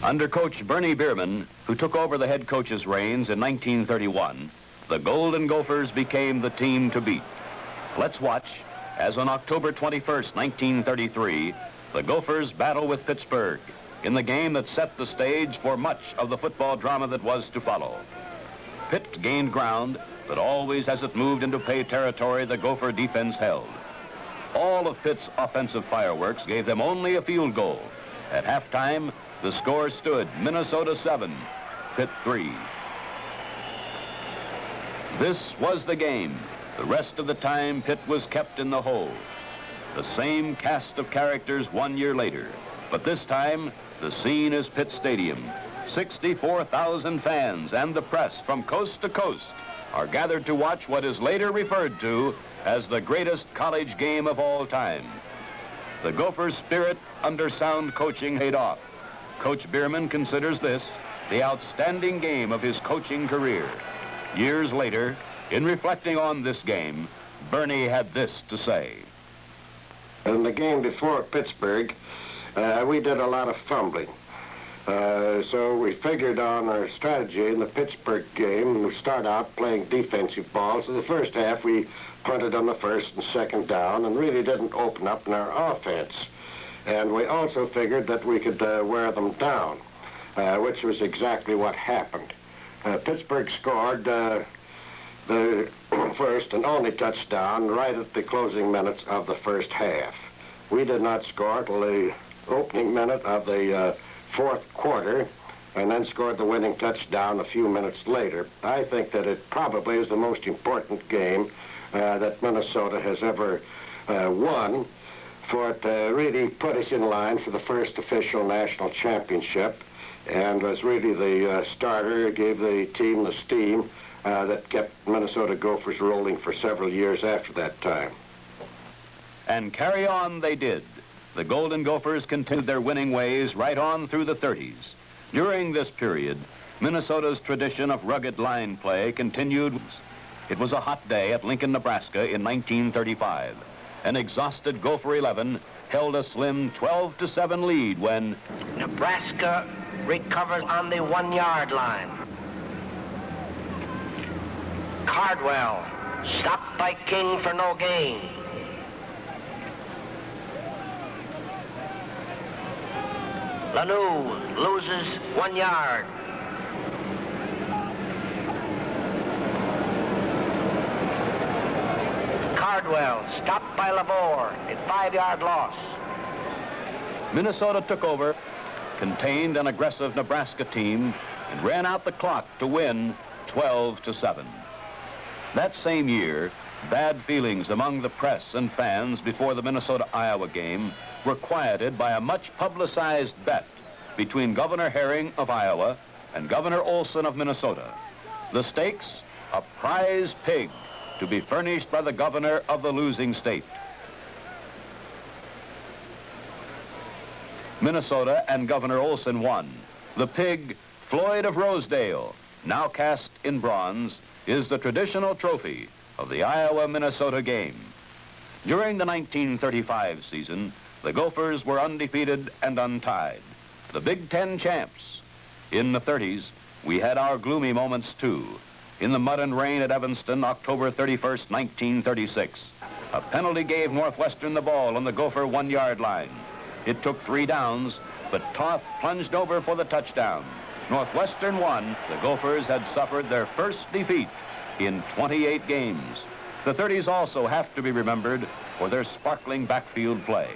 Under coach Bernie Bierman, who took over the head coach's reins in 1931, the Golden Gophers became the team to beat. Let's watch as on October 21st, 1933, the Gophers battle with Pittsburgh in the game that set the stage for much of the football drama that was to follow. Pitt gained ground, but always as it moved into pay territory, the Gopher defense held. All of Pitt's offensive fireworks gave them only a field goal. At halftime, the score stood Minnesota 7, Pitt 3. This was the game. The rest of the time, Pitt was kept in the hole. The same cast of characters 1 year later, but this time, the scene is Pitt Stadium. 64,000 fans and the press from coast to coast are gathered to watch what is later referred to as the greatest college game of all time. The Gophers' spirit under sound coaching paid off. Coach Bierman considers this the outstanding game of his coaching career. Years later, in reflecting on this game, Bernie had this to say. In the game before Pittsburgh, we did a lot of fumbling. So we figured on our strategy in the Pittsburgh game. We start out playing defensive ball. So the first half, we punted on the first and second down and really didn't open up in our offense. And we also figured that we could wear them down, which was exactly what happened. Pittsburgh scored the first and only touchdown right at the closing minutes of the first half. We did not score until the opening minute of the fourth quarter, and then scored the winning touchdown a few minutes later. I think that it probably is the most important game that Minnesota has ever won, for it really put us in line for the first official national championship, and was really the starter, gave the team the steam that kept Minnesota Gophers rolling for several years after that time. And carry on they did. The Golden Gophers continued their winning ways right on through the 30s. During this period, Minnesota's tradition of rugged line play continued. It was a hot day at Lincoln, Nebraska in 1935. An exhausted Gopher 11 held a slim 12-7 lead when Nebraska recovers on the 1 yard line. Cardwell stopped by King for no gain. Lanou loses 1 yard. Cardwell stopped by Labor, a 5-yard loss. Minnesota took over, contained an aggressive Nebraska team, and ran out the clock to win 12-7. That same year, bad feelings among the press and fans before the Minnesota-Iowa game were quieted by a much-publicized bet between Governor Herring of Iowa and Governor Olson of Minnesota. The stakes, a prize pig to be furnished by the governor of the losing state. Minnesota and Governor Olson won. The pig, Floyd of Rosedale, now cast in bronze, is the traditional trophy of the Iowa-Minnesota game. During the 1935 season, the Gophers were undefeated and untied, the Big Ten champs. In the 30s, we had our gloomy moments too. In the mud and rain at Evanston, October 31st, 1936, a penalty gave Northwestern the ball on the Gopher 1 yard line. It took 3 downs, but Toth plunged over for the touchdown. Northwestern won. The Gophers had suffered their first defeat in 28 games. The 30s also have to be remembered for their sparkling backfield play.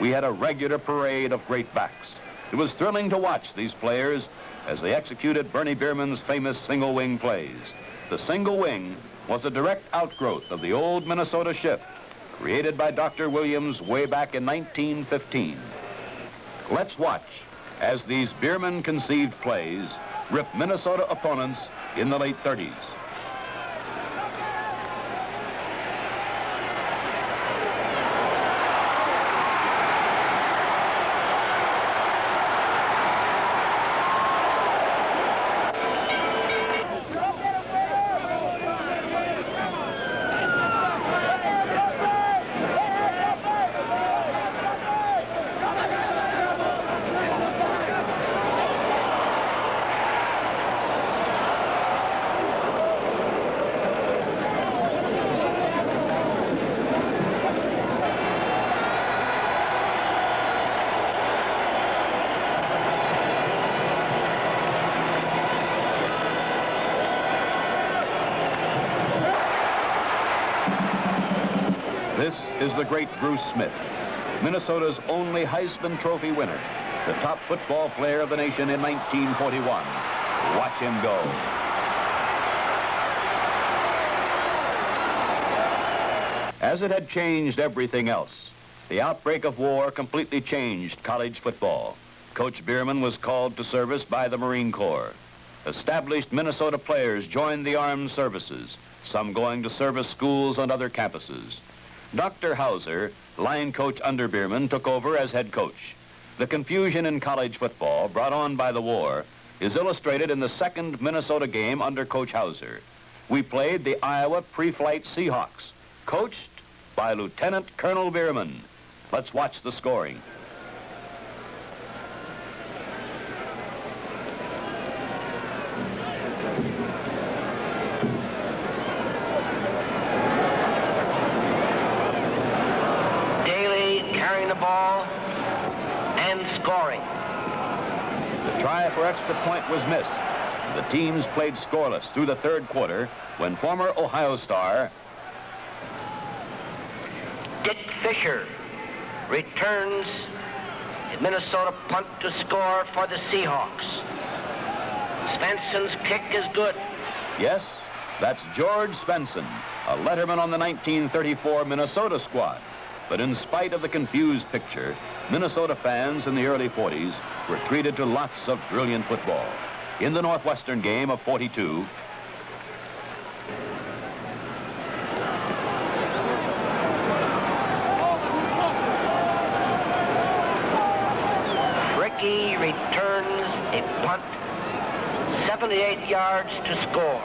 We had a regular parade of great backs. It was thrilling to watch these players as they executed Bernie Bierman's famous single wing plays. The single wing was a direct outgrowth of the old Minnesota shift, created by Dr. Williams way back in 1915. Let's watch as these Bierman conceived plays rip Minnesota opponents in the late 30s. This is the great Bruce Smith, Minnesota's only Heisman Trophy winner, the top football player of the nation in 1941. Watch him go. As it had changed everything else, the outbreak of war completely changed college football. Coach Bierman was called to service by the Marine Corps. Established Minnesota players joined the armed services, some going to service schools and other campuses. Dr. Hauser, line coach under Bierman, took over as head coach. The confusion in college football brought on by the war is illustrated in the second Minnesota game under Coach Hauser. We played the Iowa Pre-Flight Seahawks, coached by Lieutenant Colonel Bierman. Let's watch the scoring. Carrying the ball and scoring. The try for extra point was missed. The teams played scoreless through the third quarter when former Ohio star Dick Fisher returns a Minnesota punt to score for the Seahawks. Svensson's kick is good. Yes, that's George Svensson, a letterman on the 1934 Minnesota squad. But in spite of the confused picture, Minnesota fans in the early 40s were treated to lots of brilliant football. In the Northwestern game of 42, Rickey returns a punt 78 yards to score.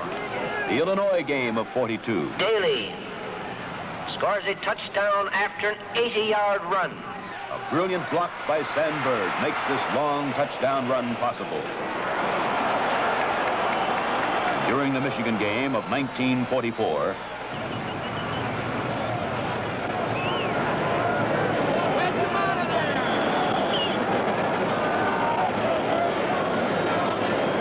the Illinois game of 42, Daly scores a touchdown after an 80-yard run. a brilliant block by Sandberg makes this long touchdown run possible. During the Michigan game of 1944,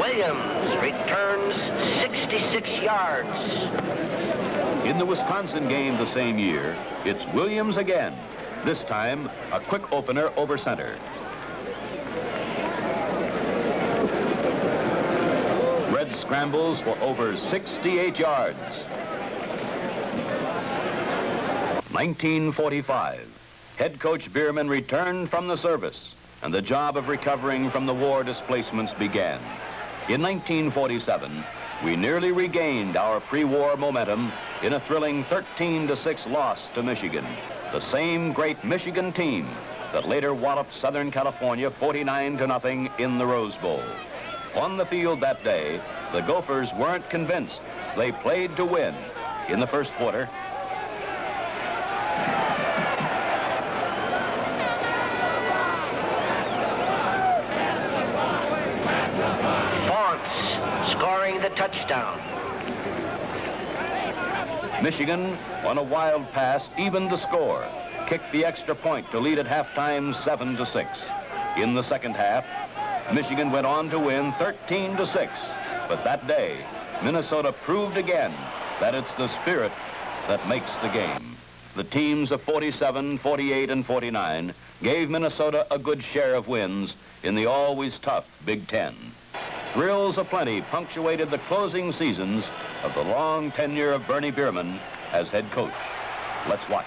Williams returns 66 yards. in the Wisconsin game the same year, it's Williams again. This time, a quick opener over center. Red scrambles for over 68 yards. 1945. Head coach Bierman returned from the service, and the job of recovering from the war displacements began. In 1947, we nearly regained our pre-war momentum in a thrilling 13-6 loss to Michigan, the same great Michigan team that later walloped Southern California 49-0 in the Rose Bowl. On the field that day, the Gophers weren't convinced. They played to win. In the first quarter, Scoring the touchdown. Michigan, on a wild pass, evened the score, kicked the extra point to lead at halftime 7-6. In the second half, Michigan went on to win 13-6. But that day, Minnesota proved again that it's the spirit that makes the game. The teams of 47, 48, and 49 gave Minnesota a good share of wins in the always tough Big Ten. Thrills aplenty punctuated the closing seasons of the long tenure of Bernie Bierman as head coach. Let's watch.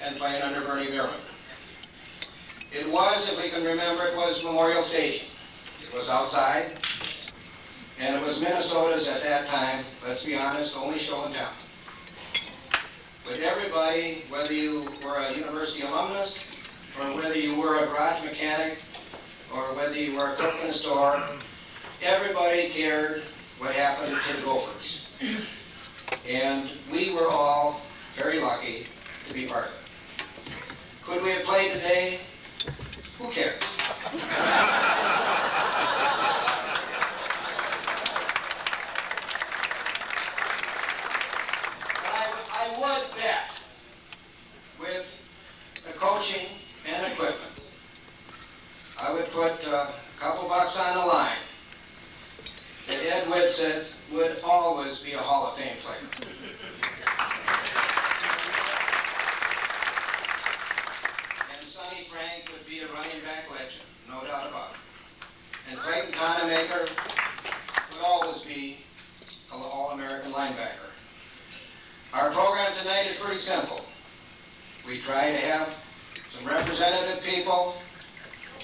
and playing under Bernie Bierman. It was, if we can remember, it was Memorial Stadium. It was outside, and it was Minnesota's, at that time, let's be honest, only show in town. With everybody, whether you were a university alumnus, or whether you were a garage mechanic, or whether you were a cook in a store, everybody cared what happened to the Gophers. And we were all very lucky to be part of it. Could we have played today? Who cares? But I would bet with the coaching and equipment, I would put a couple bucks on the line that Ed Whitsett would always be a Hall of Fame player. And Sonny Frank would be a running back legend, no doubt about it. And Clayton Conemaker would always be an All-American linebacker. Our program tonight is pretty simple. We try to have some representative people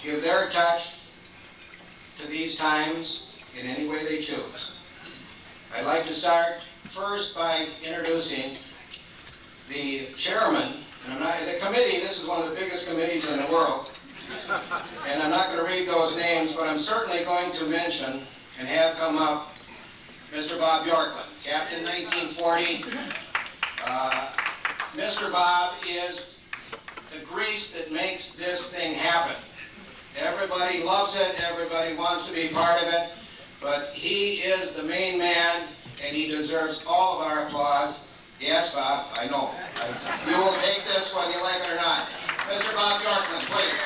give their touch to these times in any way they choose. I'd like to start first by introducing the chairman, and the committee. This is one of the biggest committees in the world, and I'm not going to read those names, but I'm certainly going to mention and have come up Mr. Bob Bjorklund, Captain 1940. Mr. Bob is the grease that makes this thing happen. Everybody loves it, everybody wants to be part of it, but he is the main man, and he deserves all of our applause. Yes, Bob, I know. You will take this whether you like it or not. Mr. Bob Bjorklund, please.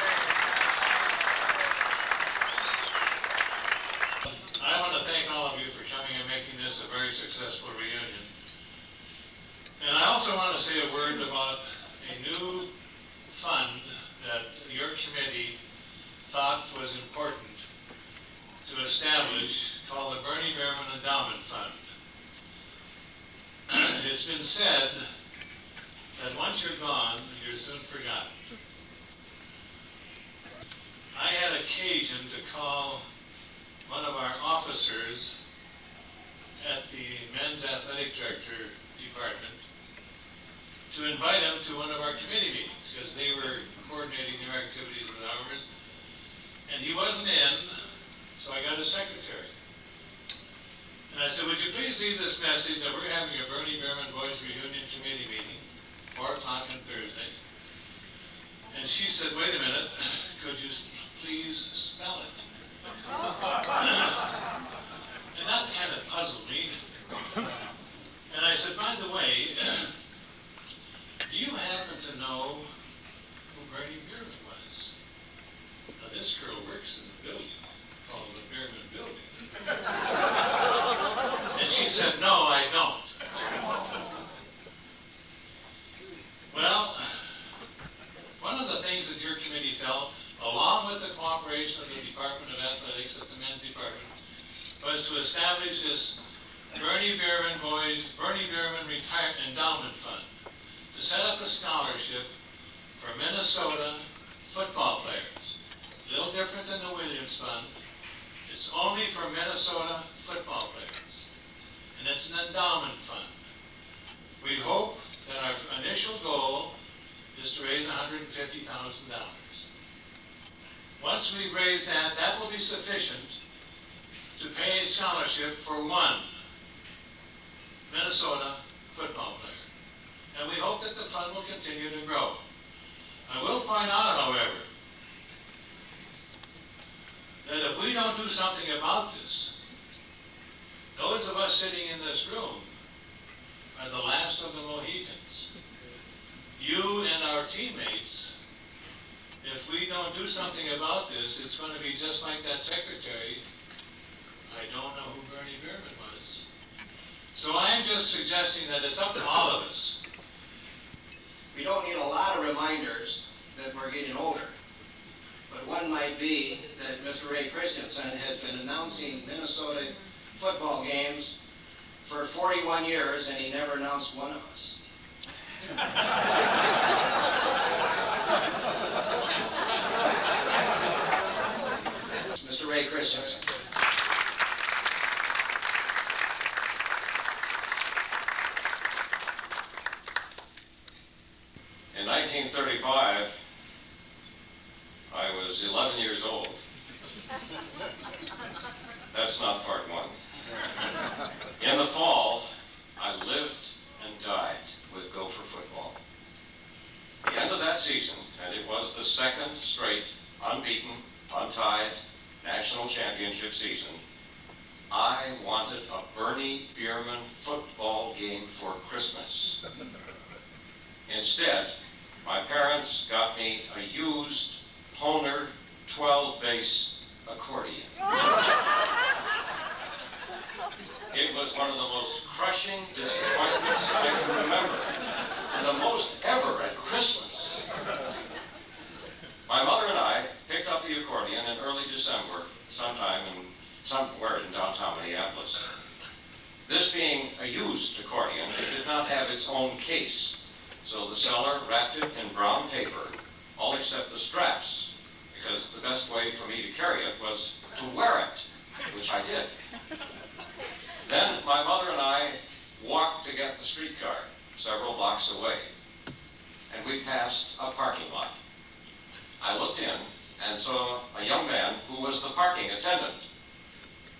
I want to thank all of you for coming and making this a very successful reunion. And I also want to say a word about a new fund that your committee thought was important to establish, called the Bernie Bierman Endowment Fund. It's been said that once you're gone, you're soon forgotten. I had occasion to call one of our officers at the men's athletic director department to invite him to one of our committee meetings, because they were coordinating their activities with ours. And he wasn't in, so I got a secretary. And I said, would you please leave this message that we're having a Bernie Bierman Boys Reunion Committee meeting, 4 o'clock on Thursday. And she said, wait a minute, could you please spell it? And that kind of puzzled me. And I said, by the way, do you happen to know who Bernie Bierman was? Now, this girl works in the building called the Bierman Building. And she said, no, I don't. Well, one of the things that your committee felt, along with the cooperation of the Department of Athletics at the men's department, was to establish this Bernie Bierman Endowment Fund to set up a scholarship for Minnesota football players. A little different than the Williams Fund. It's only for Minnesota football players. And it's an endowment fund. We hope that our initial goal is to raise $150,000. Once we raise that, that will be sufficient to pay a scholarship for one Minnesota football player. And we hope that the fund will continue to grow. I will point out, however, that if we don't do something about this, those of us sitting in this room are the last of the Mohicans. You and our teammates, if we don't do something about this, it's going to be just like that secretary. I don't know who Bernie Bierman was. So I'm just suggesting that it's up to all of us. We don't need a lot of reminders that we're getting older. But one might be that Mr. Ray Christensen has been announcing Minnesota football games for 41 years, and he never announced one of us. In 1935, I was 11 years old. That's not part one. In the fall, I lived and died with Gopher football. The end of that season, and it was the second straight unbeaten, untied national championship season, I wanted a Bernie Bierman football game for Christmas. Instead, my parents got me a used Hohner 12-bass accordion. It was one of the most crushing disappointments I can remember, and the most ever at Christmas. My mother and I picked up the accordion in early December, somewhere in downtown Minneapolis. This being a used accordion, it did not have its own case, so the seller wrapped it in brown paper, all except the straps, because the best way for me to carry it was to wear it, which I did. Then my mother and I walked to get the streetcar several blocks away, and we passed a parking lot. I looked in and saw a young man who was the parking attendant.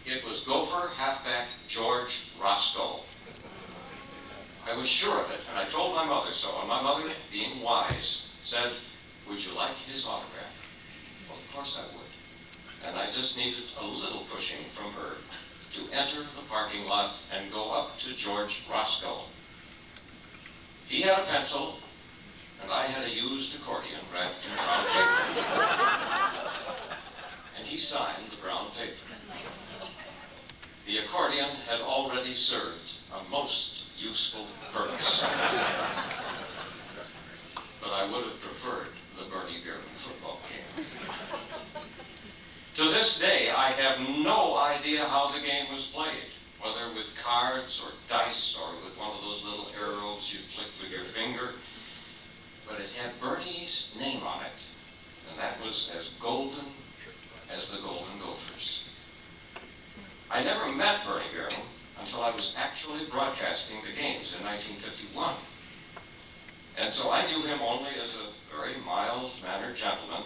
It was Gopher halfback George Roscoe. I was sure of it, and I told my mother so, and my mother, being wise, said, "Would you like his autograph?" Well, of course I would. And I just needed a little pushing from her to enter the parking lot and go up to George Roscoe. He had a pencil, and I had a used accordion wrapped in brown paper. And he signed the brown paper. The accordion had already served a most useful purpose. But I would have preferred the Bernie Bierman football game. To this day, I have no idea how the game was played, whether with cards or dice or with one of those little arrows you flick with your finger. But it had Bernie's name on it, and that was as golden as the Golden Gophers. I never met Bernie Bierman until I was actually broadcasting the games in 1951. And so I knew him only as a very mild-mannered gentleman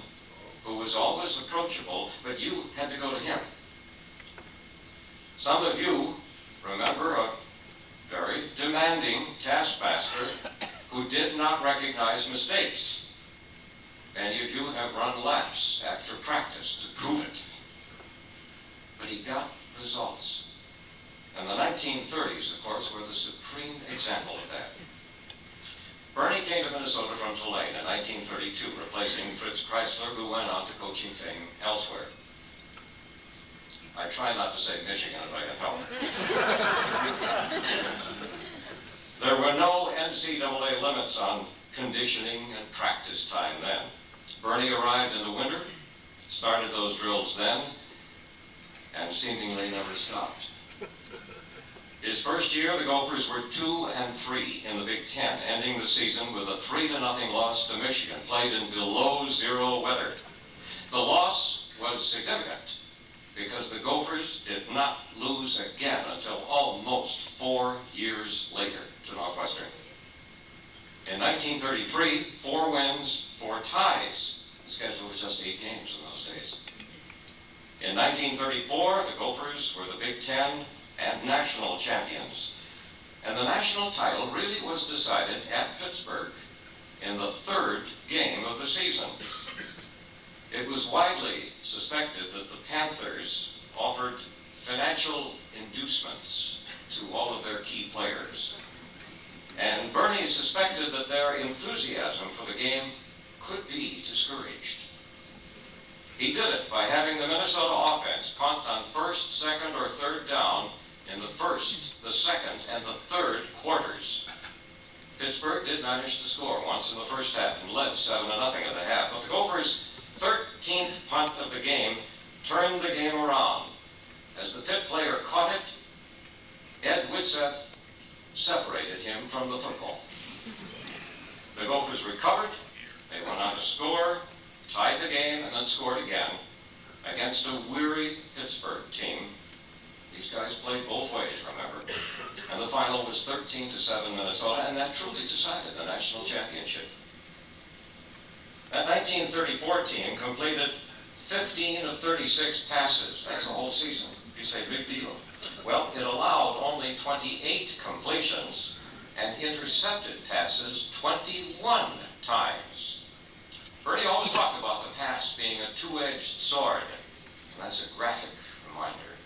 who was always approachable, but you had to go to him. Some of you remember a very demanding taskmaster who did not recognize mistakes. Many of you have run laps after practice to prove it. But he got results. And the 1930s, of course, were the supreme example of that. Bernie came to Minnesota from Tulane in 1932, replacing Fritz Chrysler, who went on to coaching fame elsewhere. I try not to say Michigan if I can help it. There were no NCAA limits on conditioning and practice time then. Bernie arrived in the winter, started those drills then, and seemingly never stopped. His first year, the Gophers were 2-3 in the Big Ten, ending the season with a 3-0 loss to Michigan, played in below-zero weather. The loss was significant because the Gophers did not lose again until almost 4 years later to Northwestern. In 1933, 4 wins, 4 ties. The schedule was just 8 games in those days. In 1934, the Gophers were the Big Ten and national champions. And the national title really was decided at Pittsburgh in the 3rd game of the season. It was widely suspected that the Panthers offered financial inducements to all of their key players. And Bernie suspected that their enthusiasm for the game could be discouraged. He did it by having the Minnesota offense punt on 1st, 2nd, or 3rd down in the 1st, the 2nd, and the 3rd quarters. Pittsburgh did manage to score once in the first half and led 7-0 at the half. But the Gophers' 13th punt of the game turned the game around. As the Pitt player caught it, Ed Whitsett separated him from the football. The Gophers recovered, they went on to score, tied the game, and then scored again against a weary Pittsburgh team. These guys played both ways, remember. And the final was 13-7 Minnesota, and that truly decided the national championship. 1934 team completed 15 of 36 passes. That's a whole season. You say, big deal. Well, it allowed only 28 completions and intercepted passes 21 times. Bernie always talked about the pass being a two-edged sword, and that's a graphic reminder.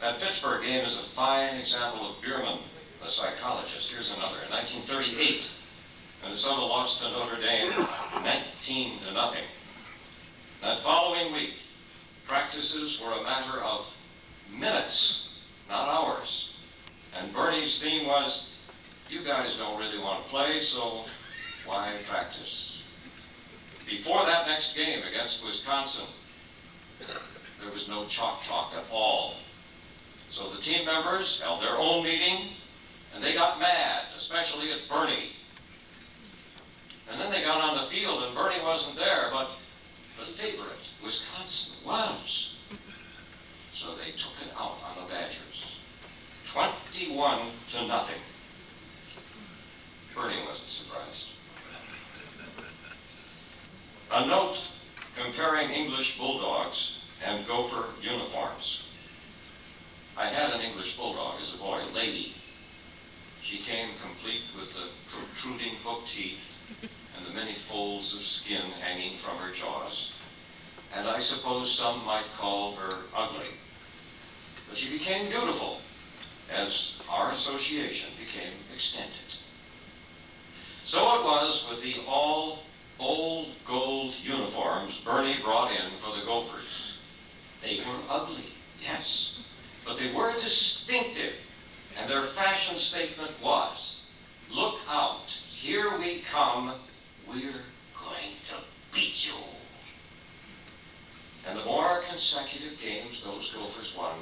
That Pittsburgh game is a fine example of Bierman, the psychologist. Here's another. In 1938, Minnesota lost to Notre Dame 19-0. That following week, practices were a matter of minutes, not hours. And Bernie's theme was, you guys don't really want to play, so why practice? Before that next game against Wisconsin, there was no chalk talk at all. So the team members held their own meeting, and they got mad, especially at Bernie. And then they got on the field, and Bernie wasn't there, but the favorite, Wisconsin, was. So they took it out on the Badgers. 21-0. Bernie wasn't surprised. A note comparing English bulldogs and Gopher uniforms. I had an English bulldog as a boy, Lady. She came complete with the protruding hook teeth and the many folds of skin hanging from her jaws. And I suppose some might call her ugly. But she became beautiful as our association became extended. So it was with the all old gold uniforms Bernie brought in for the Gophers. They were ugly, yes, but they were distinctive, and their fashion statement was, look out, here we come, we're going to beat you. And the more consecutive games those Gophers won,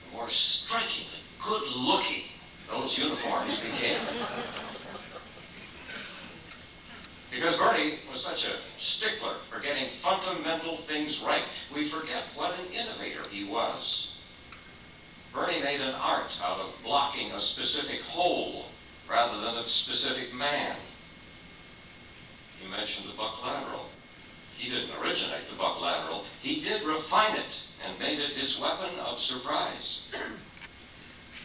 the more strikingly good-looking those uniforms became. Because Bernie was such a stickler for getting fundamental things right, we forget what an innovator he was. Bernie made an art out of blocking a specific hole rather than a specific man. You mentioned the buck lateral. He didn't originate the buck lateral. He did refine it and made it his weapon of surprise.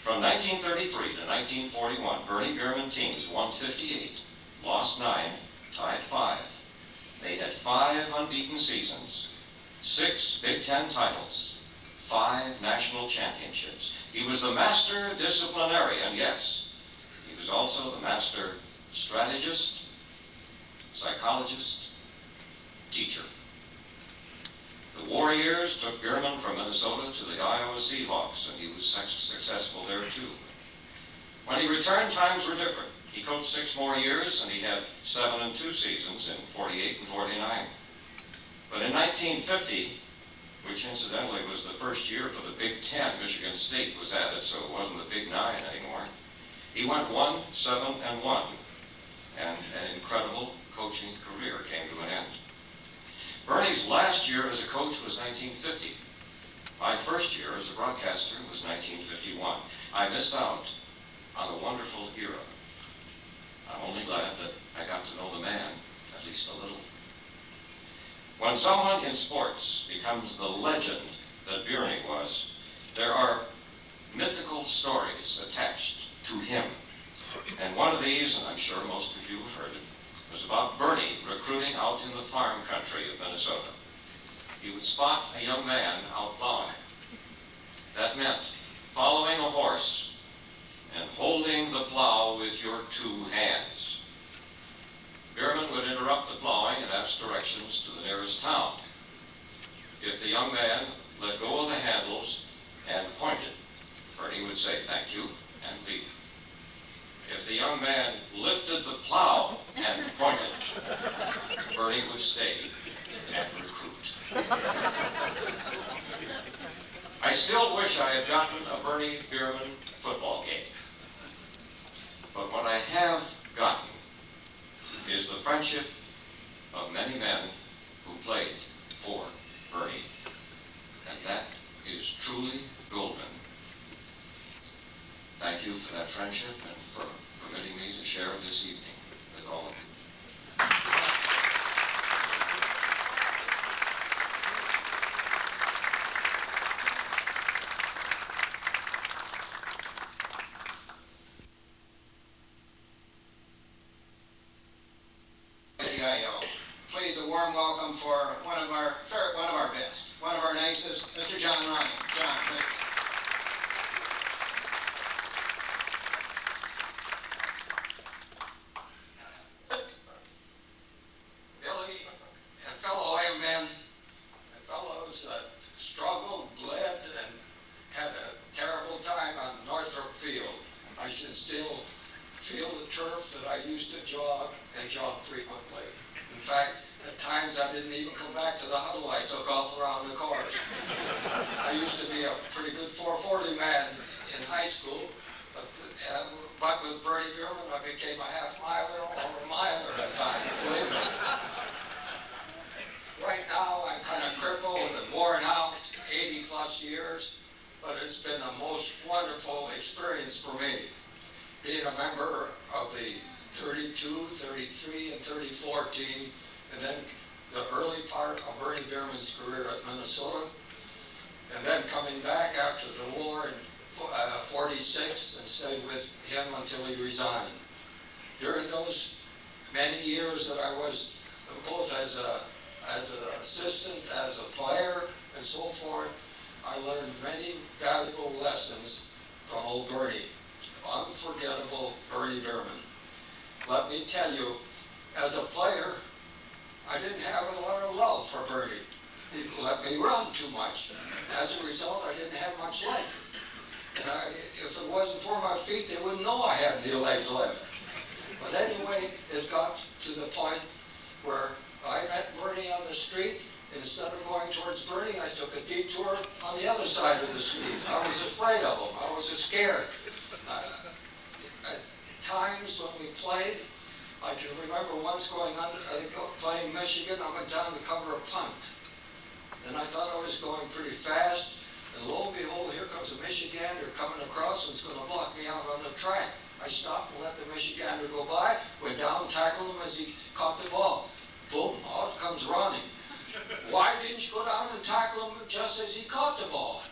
From 1933 to 1941, Bernie Bierman teams won 58, lost 9, tied 5. They had 5 unbeaten seasons, 6 Big Ten titles, 5 national championships. He was the master disciplinarian, yes. He was also the master strategist, psychologist, teacher. The war years took Bierman from Minnesota to the Iowa Seahawks, and he was successful there too. When he returned, times were different. He coached 6 more years, and he had 7-2 seasons in 48 and 49. But in 1950, which incidentally was the first year for the Big Ten, Michigan State was added, so it wasn't the Big 9 anymore. He went 1-7-1, and an incredible coaching career came to an end. Bernie's last year as a coach was 1950. My first year as a broadcaster was 1951. I missed out on a wonderful era. I'm only glad that I got to know the man, at least a little. When someone in sports becomes the legend that Bernie was, there are mythical stories attached to him. And one of these, and I'm sure most of you have heard it, was about Bernie recruiting out in the farm country of Minnesota. He would spot a young man out plowing. That meant following a horse and holding the plow with your 2 hands. Bierman would interrupt the plowing and ask directions to the nearest town. If the young man let go of the handles and pointed, Bernie would say thank you and leave. If the young man lifted the plow and pointed, Bernie would stay and recruit. I still wish I had gotten a Bernie Bierman football game. But what I have gotten is the friendship of many men who played for Bernie. And that is truly golden. Thank you for that friendship and for permitting me to share this evening with all of you. warm welcome for one of our best, one of our nicest, Mr. John Ryan. John, please. Billy and fellow airmen and fellows that struggled, bled, and had a terrible time on Northrop Field. I can still feel the turf that I used to jog and jog frequently. In fact, at times I didn't even come back to the huddle. I took off around the course. I used to be a pretty good 440 man in high school, but with Bernie Bierman, I became a half-miler or a miler at times, believe me. Right now, I'm kind of crippled and worn out, 80-plus years, but it's been a most wonderful experience for me. Being a member of the 32, 33, and 34 team, and then the early part of Bernie Bierman's career at Minnesota, and then coming back after the war in 46 and stayed with him until he resigned. During those many years that I was both as an assistant, as a player, and so forth, I learned many valuable lessons from old Bernie. Unforgettable Bernie Bierman. Let me tell you, as a player, I didn't have a lot of love for Bernie. He let me run too much. As a result, I didn't have much leg. And if it wasn't for my feet, they wouldn't know I had any legs left. But anyway, it got to the point where I met Bernie on the street. Instead of going towards Bernie, I took a detour on the other side of the street. I was afraid of him. I was scared. At times when we played, I can remember once playing Michigan, I went down to cover a punt. And I thought I was going pretty fast, and lo and behold, here comes a Michigander coming across and it's going to block me out on the track. I stopped and let the Michigander go by, went down, tackled him as he caught the ball. Boom, out comes Ronnie. Why didn't you go down and tackle him just as he caught the ball?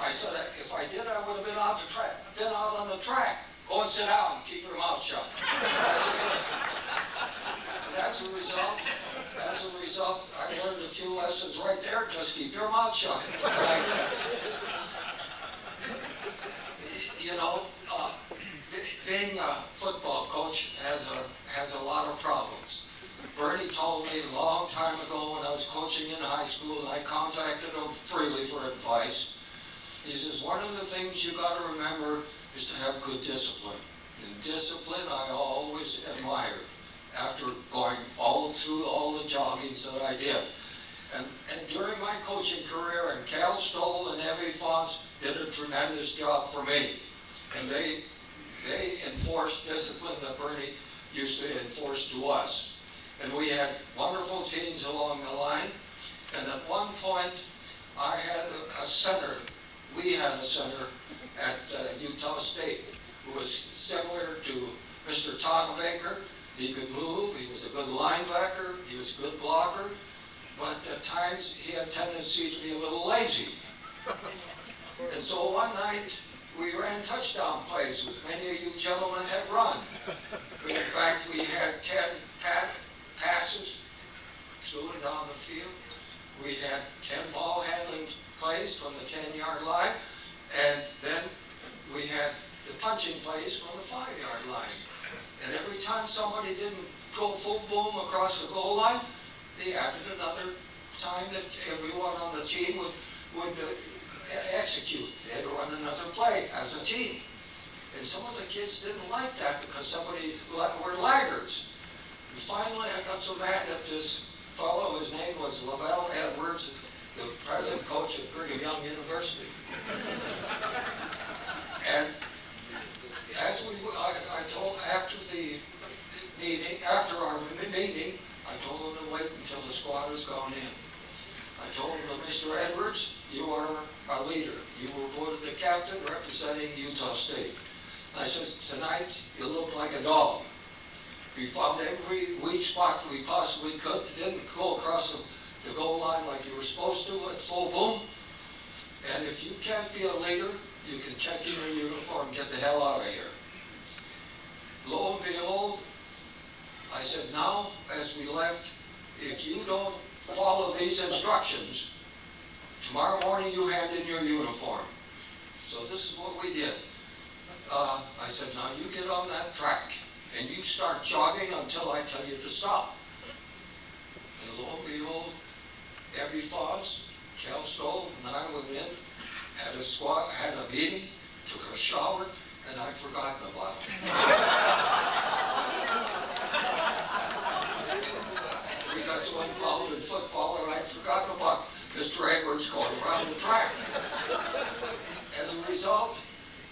I said, if I did, I would have been out on the track. Go and sit down and keep your mouth shut. And as a result, I learned a few lessons right there. Just keep your mouth shut. You know, being a football coach has a lot of problems. Bernie told me a long time ago when I was coaching in high school, and I contacted him freely for advice. He says, one of the things you got to remember is to have good discipline. And discipline I always admired after going through all the joggings that I did. And during my coaching career, and Cal Stoll and Evie Foss did a tremendous job for me. And they enforced discipline that Bernie used to enforce to us. And we had wonderful teams along the line. And at one point, I had a center. We had a center at Utah State who was similar to Mr. Tom Baker. He could move. He was a good linebacker. He was a good blocker. But at times, he had a tendency to be a little lazy. And so one night, we ran touchdown plays, which many of you gentlemen have run. In fact, we had 10 passes through and down the field. We had 10 ball handling plays from the 10-yard line, and then we had the punching plays from the 5-yard line. And every time somebody didn't go full boom across the goal line, they added another time that everyone on the team would execute. They had to run another play as a team. And some of the kids didn't like that because were laggards. And finally, I got so mad at this fellow. His name was Lavelle Edwards, the present coach at Brigham Young University. And as I told after our meeting, I told him to wait until the squad was gone in. I told him, Mr. Edwards, you are a leader. You were voted the captain representing Utah State. I said, tonight you look like a dog. We found every weak spot we possibly could. Didn't go across the goal line like you were supposed to at full boom. And if you can't be a leader, you can check in your uniform and get the hell out of here. Lo and behold, I said, now, as we left if you don't follow these instructions, tomorrow morning you hand in your uniform. So this is what we did. I said, now you get on that track and you start jogging until I tell you to stop. And lo and behold, every Foz, Cal Stoll, and I went in, had a meeting, took a shower, and I'd forgotten about it. We got so involved in football that I'd forgotten about Mr. Edwards going around the track. As a result,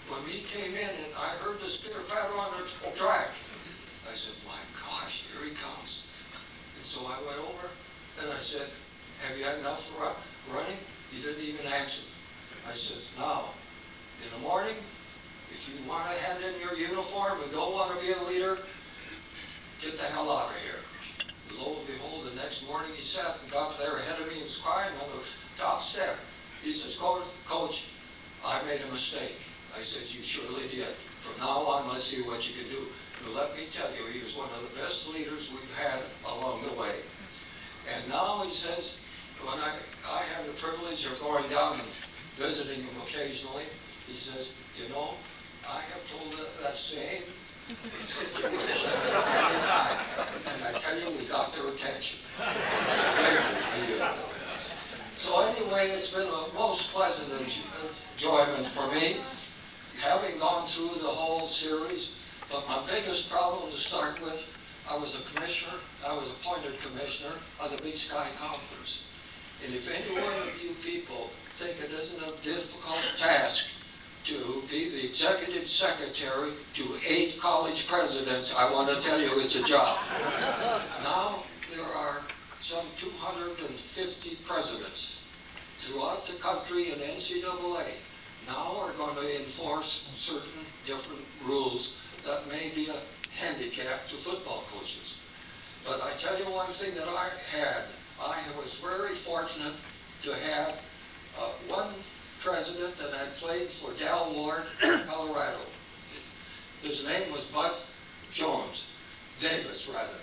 when he came in and I heard the spear patter on the track, I said, my gosh, here he comes. And so I went over and I said, have you had enough running? He didn't even answer. I said, now, in the morning, if you want to hand in your uniform and don't want to be a leader, get the hell out of here. Lo and behold, the next morning he sat and got there ahead of me and was crying on the top step. He says, Coach, I made a mistake. I said, you surely did. From now on, let's see what you can do. And let me tell you, he was one of the best leaders we've had along the way. And now he says, when I have the privilege of going down and visiting him occasionally, he says, you know, I have told that same situation every time. And I tell you, we got their attention. So anyway, it's been a most pleasant enjoyment for me, having gone through the whole series. But my biggest problem to start with, I was appointed commissioner of the Big Sky Conference. And if any one of you people think it isn't a difficult task to be the executive secretary to 8 college presidents, I want to tell you it's a job. Now there are some 250 presidents throughout the country in NCAA now are going to enforce certain different rules that may be a handicap to football coaches. But I tell you one thing that I was very fortunate to have one president that had played for Dal Ward in Colorado. His name was Bud Davis rather.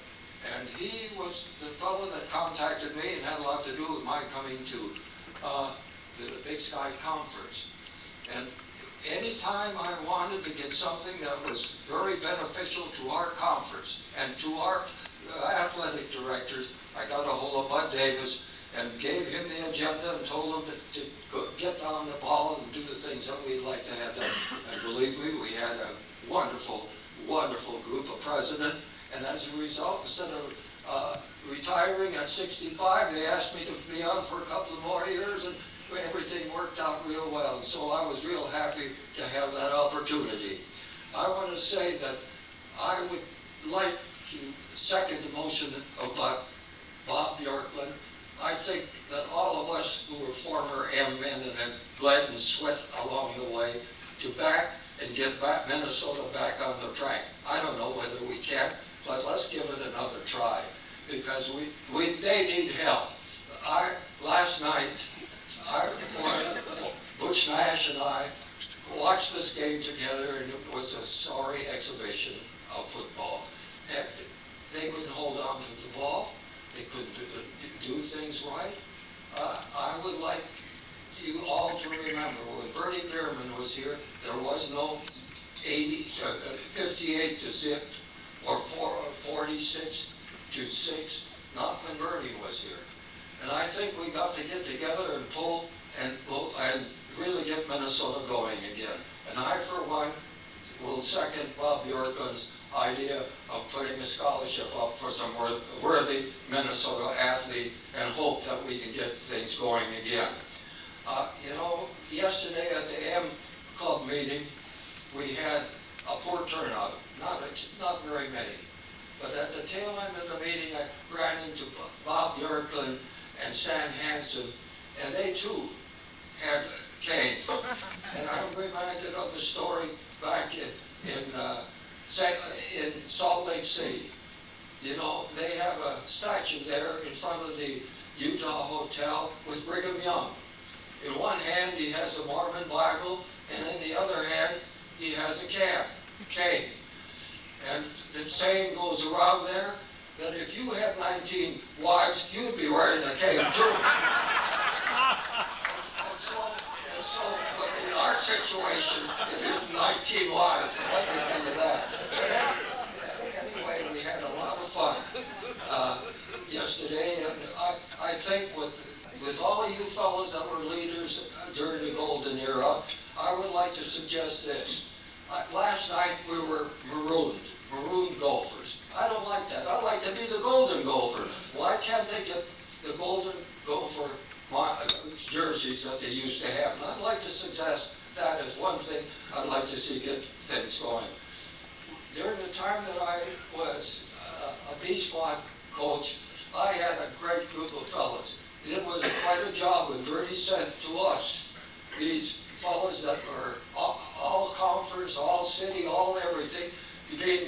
And he was the fellow that contacted me and had a lot to do with my coming to the Big Sky Conference. And anytime I wanted to get something that was very beneficial to our conference and to our athletic directors, I got a hold of Bud Davis and gave him the agenda and told him to get on the ball and do the things that we'd like to have done. And believe me, we had a wonderful, wonderful group of presidents. And as a result, instead of retiring at 65, they asked me to be on for a couple of more years, and everything worked out real well. And so I was real happy to have that opportunity. I want to say that I would like to second the motion of Bob Bjorklund. I think that all of us who were former M-men and have bled and sweat along the way to back and get back Minnesota back on the track. I don't know whether we can, but let's give it another try because they need help. Last night, Butch Nash and I watched this game together, and it was a sorry exhibition of football. They couldn't hold on to the ball. They couldn't do things right. I would like you all to remember when Bernie Bierman was here, there was no 58 to 6 or 46 to 6, not when Bernie was here. And I think we got to get together and pull and really get Minnesota going again. And I, for one, will second Bob Bjorklund's idea of putting a scholarship up for some worthy Minnesota athlete and hope that we can get things going again. Yesterday at the M Club meeting, we had a poor turnout, not very many. But at the tail end of the meeting, I ran into Bob Bjorklund and Stan Hansen, and they too came. And I'm reminded of the story back in Salt Lake City. You know, they have a statue there in front of the Utah Hotel with Brigham Young. In one hand, he has the Mormon Bible, and in the other hand, he has a cane. And the saying goes around there that if you had 19 wives, you'd be wearing a cape too. and so, but in our situation, it isn't 19 wives. Let me tell you that. Anyway, we had a lot of fun yesterday, and I think with all of you fellows that were leaders during the Golden Era, I would like to suggest this. Last night we were marooned Gophers. I don't like that. I'd like to be the Golden Gopher. Why can't they get the Golden Gopher jerseys that they used to have? And I'd like to suggest that as one thing I'd like to see get things going. During the time that I was a B squad coach, I had a great group of fellas. It was quite a job when Bernie sent to us these fellas that were all conference, all city, all everything, being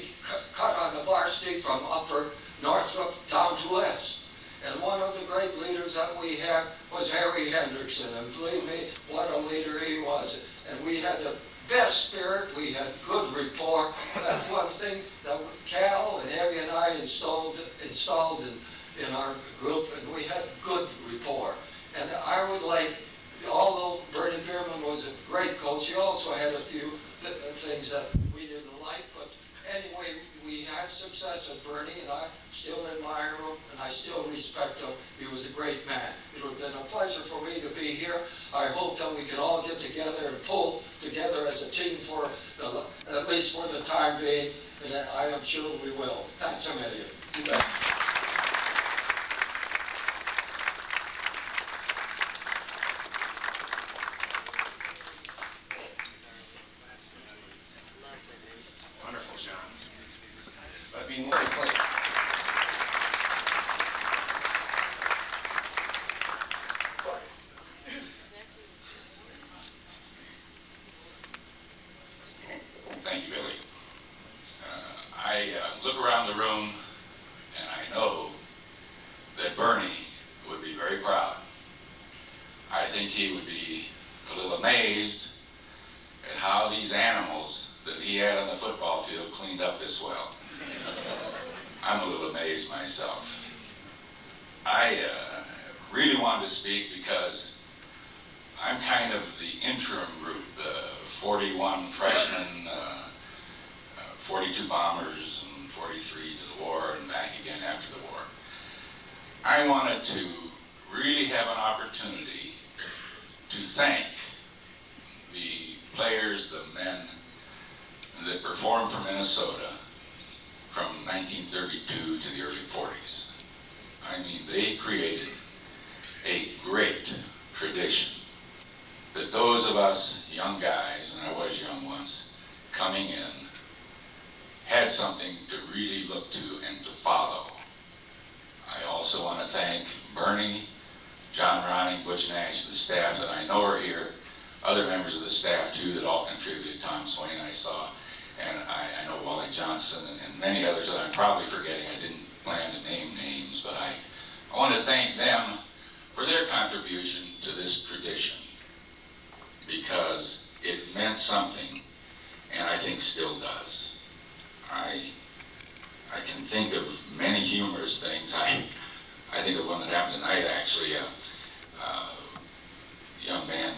cut on the varsity from upper Northrop down to west. And one of the great leaders that we had was Harry Hendrickson, and believe me, what a leader he was. And we had the best spirit, we had good rapport. That's one thing that Cal and Evie and I installed in our group, and we had good rapport. And I would like, although Bernie Bierman was a great coach, he also had a few things that we didn't like, but anyway, we had success with Bernie, and I still admire him, and I still respect him. He was a great man. It would have been a pleasure for me to be here. I hope that we can all get together and pull together as a team for at least for the time being, and I am sure we will. Thanks a million. You bet. Wonderful, John. But be more clear. Thank you, Billy. I look around the room and I know that Bernie would be very proud. I think he would be a little amazed at how these animals that he had on the football field cleaned up this well. I'm a little amazed myself. I really wanted to speak because I'm kind of the interim group, 41 freshmen, 42 bombers, and 43 to the war and back again after the war. I wanted to really have an opportunity to thank the players, the men that performed for Minnesota from 1932 to the early 40s. I mean, they created a great tradition that those of us young guys, and I was young once, coming in, had something to really look to and to follow. I also want to thank Bernie, John Ronning, Butch Nash, the staff that I know are here, other members of the staff too that all contributed. Tom Swain I saw, and I know Wally Johnson and many others that I'm probably forgetting. I didn't plan to name names, but I want to thank them for their contribution to this tradition, because it meant something, and I think still does. I can think of many humorous things. I think of one that happened tonight, actually. A young man,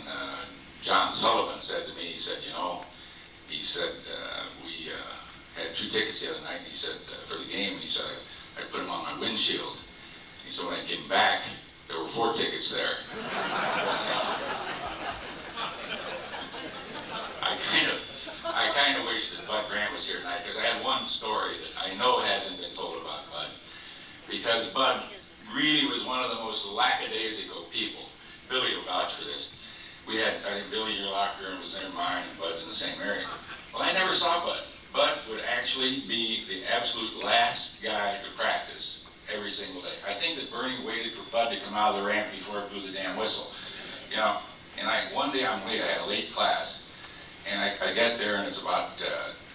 John Sullivan, said to me, he said, we had 2 tickets the other night, and he said, for the game, and he said, I put them on my windshield. He said, when I came back, there were 4 tickets there. I kind of wish that Bud Grant was here tonight, because I had one story that I know hasn't been told about Bud. Because Bud really was one of the most lackadaisical people. Billy will vouch for this. We had, I think Billy in your locker room was in mine, and Bud's in the same area. Well, I never saw Bud. Bud would actually be the absolute last guy to practice every single day. I think that Bernie waited for Bud to come out of the ramp before it blew the damn whistle. And one day I'm late, I had a late class, and I get there, and it's about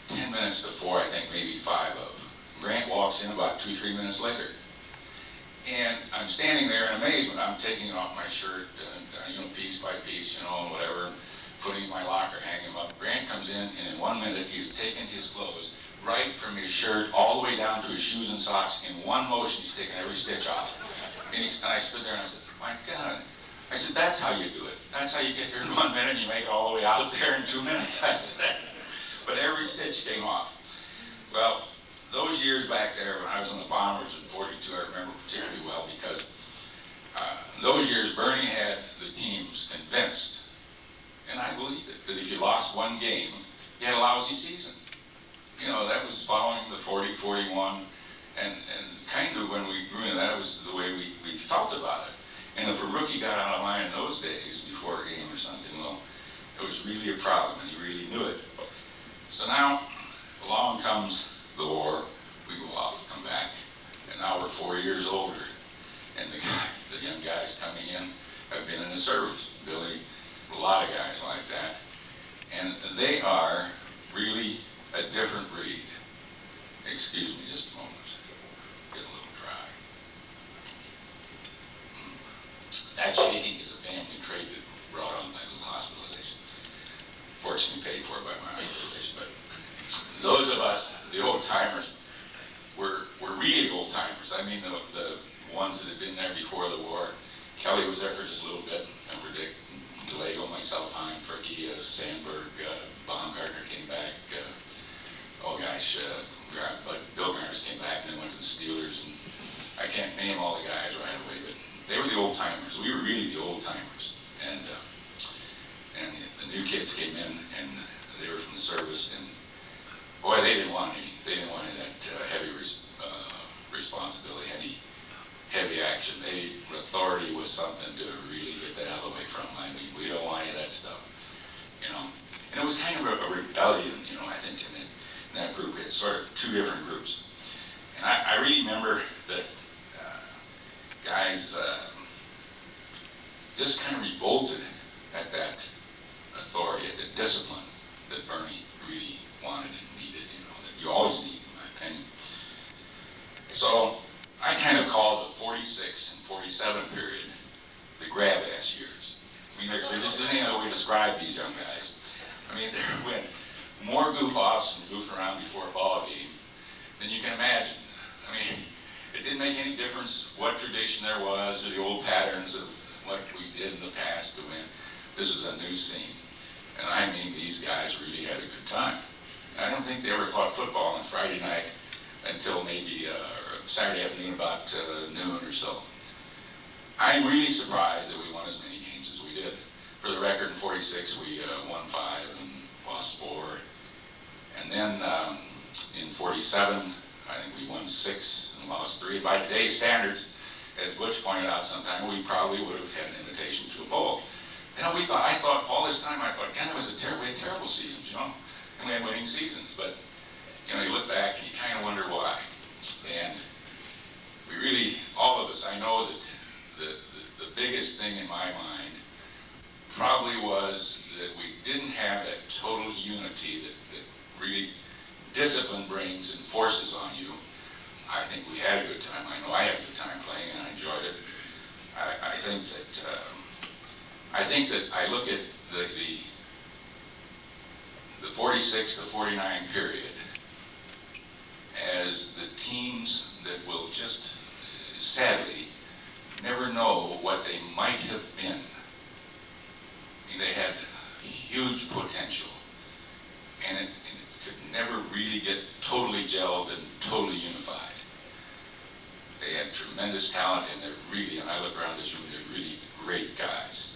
10 minutes before, I think, maybe 5 of. Grant walks in about 2-3 minutes later. And I'm standing there in amazement. I'm taking off my shirt, piece by piece, and whatever, putting my locker, hanging him up. Grant comes in, and in 1 minute, he's taken his clothes, right from his shirt all the way down to his shoes and socks in one motion. He's taking every stitch off. And I stood there and I said, my God. I said, that's how you do it. That's how you get here in 1 minute and you make it all the way out there in 2 minutes, I said. But every stitch came off. Well, those years back there when I was on the Bombers in 42, I remember particularly well because those years Bernie had the teams convinced, and I believe it, that if you lost one game, you had a lousy season. You know, that was following the 40-41, and kind of when we grew into that, it was the way we felt about it. And if a rookie got out of line in those days before a game or something, well, it was really a problem, and he really knew it. So now, along comes the war, we go off, come back, and now we're 4 years older, and the young guys coming in have been in the service. Billy, a lot of guys like that, and they are really a different breed. Excuse me just a moment. Get a little dry. That shaking is a family trait that brought on my little hospitalization. Fortunately paid for by my hospitalization. But those of us, the old timers, were really old timers. I mean the ones that had been there before the war. Kelly was there for just a little bit. Remember Dick, DeLego, myself, Hein, Fricke, Sandberg, Baumgartner came back. Oh gosh, but Bill Garners came back and then went to the Steelers, and I can't name all the guys right away, but they were the old timers. We were really the old timers, and the new kids came in, and they were from the service, and boy, they didn't want any of that heavy responsibility, heavy action. Authority was something to really get that out of the way from. I mean, we don't want any of that stuff, you know. And it was kind of a rebellion, you know, I think, in that group. It's sort of two different groups. And I really remember that guys just kind of revolted at that authority, at the discipline that Bernie really wanted and needed, you know, that you always need, in my opinion. So I kind of called the 46 and 47 period the grab-ass years. I mean, there just isn't any other way to describe these young guys. I mean, there went more goof-offs and goof around before a ball game than you can imagine. I mean, it didn't make any difference what tradition there was or the old patterns of what we did in the past to win. This was a new scene. And I mean, these guys really had a good time. I don't think they ever thought football on Friday night until maybe Saturday afternoon about noon or so. I'm really surprised that we won as many games as we did. For the record, in 46, we won 5 and lost 4. And then in 47, I think we won 6 and lost 3. By today's standards, as Butch pointed out sometime, we probably would have had an invitation to a bowl. You know, I thought all this time, God, that was a terrible season, you know? And we had winning seasons, but, you know, you look back and you kind of wonder why. And we really, all of us, I know that the biggest thing in my mind probably was that we didn't have that total unity that really discipline brings and forces on you. I think we had a good time. I know I had a good time playing and I enjoyed it. I think that I look at the 46 to 49 period as the teams that will just, sadly, never know what they might have been. I mean, they had huge potential, and it could never really get totally gelled and totally unified. They had tremendous talent, and they're really, and I look around this room, they're really great guys.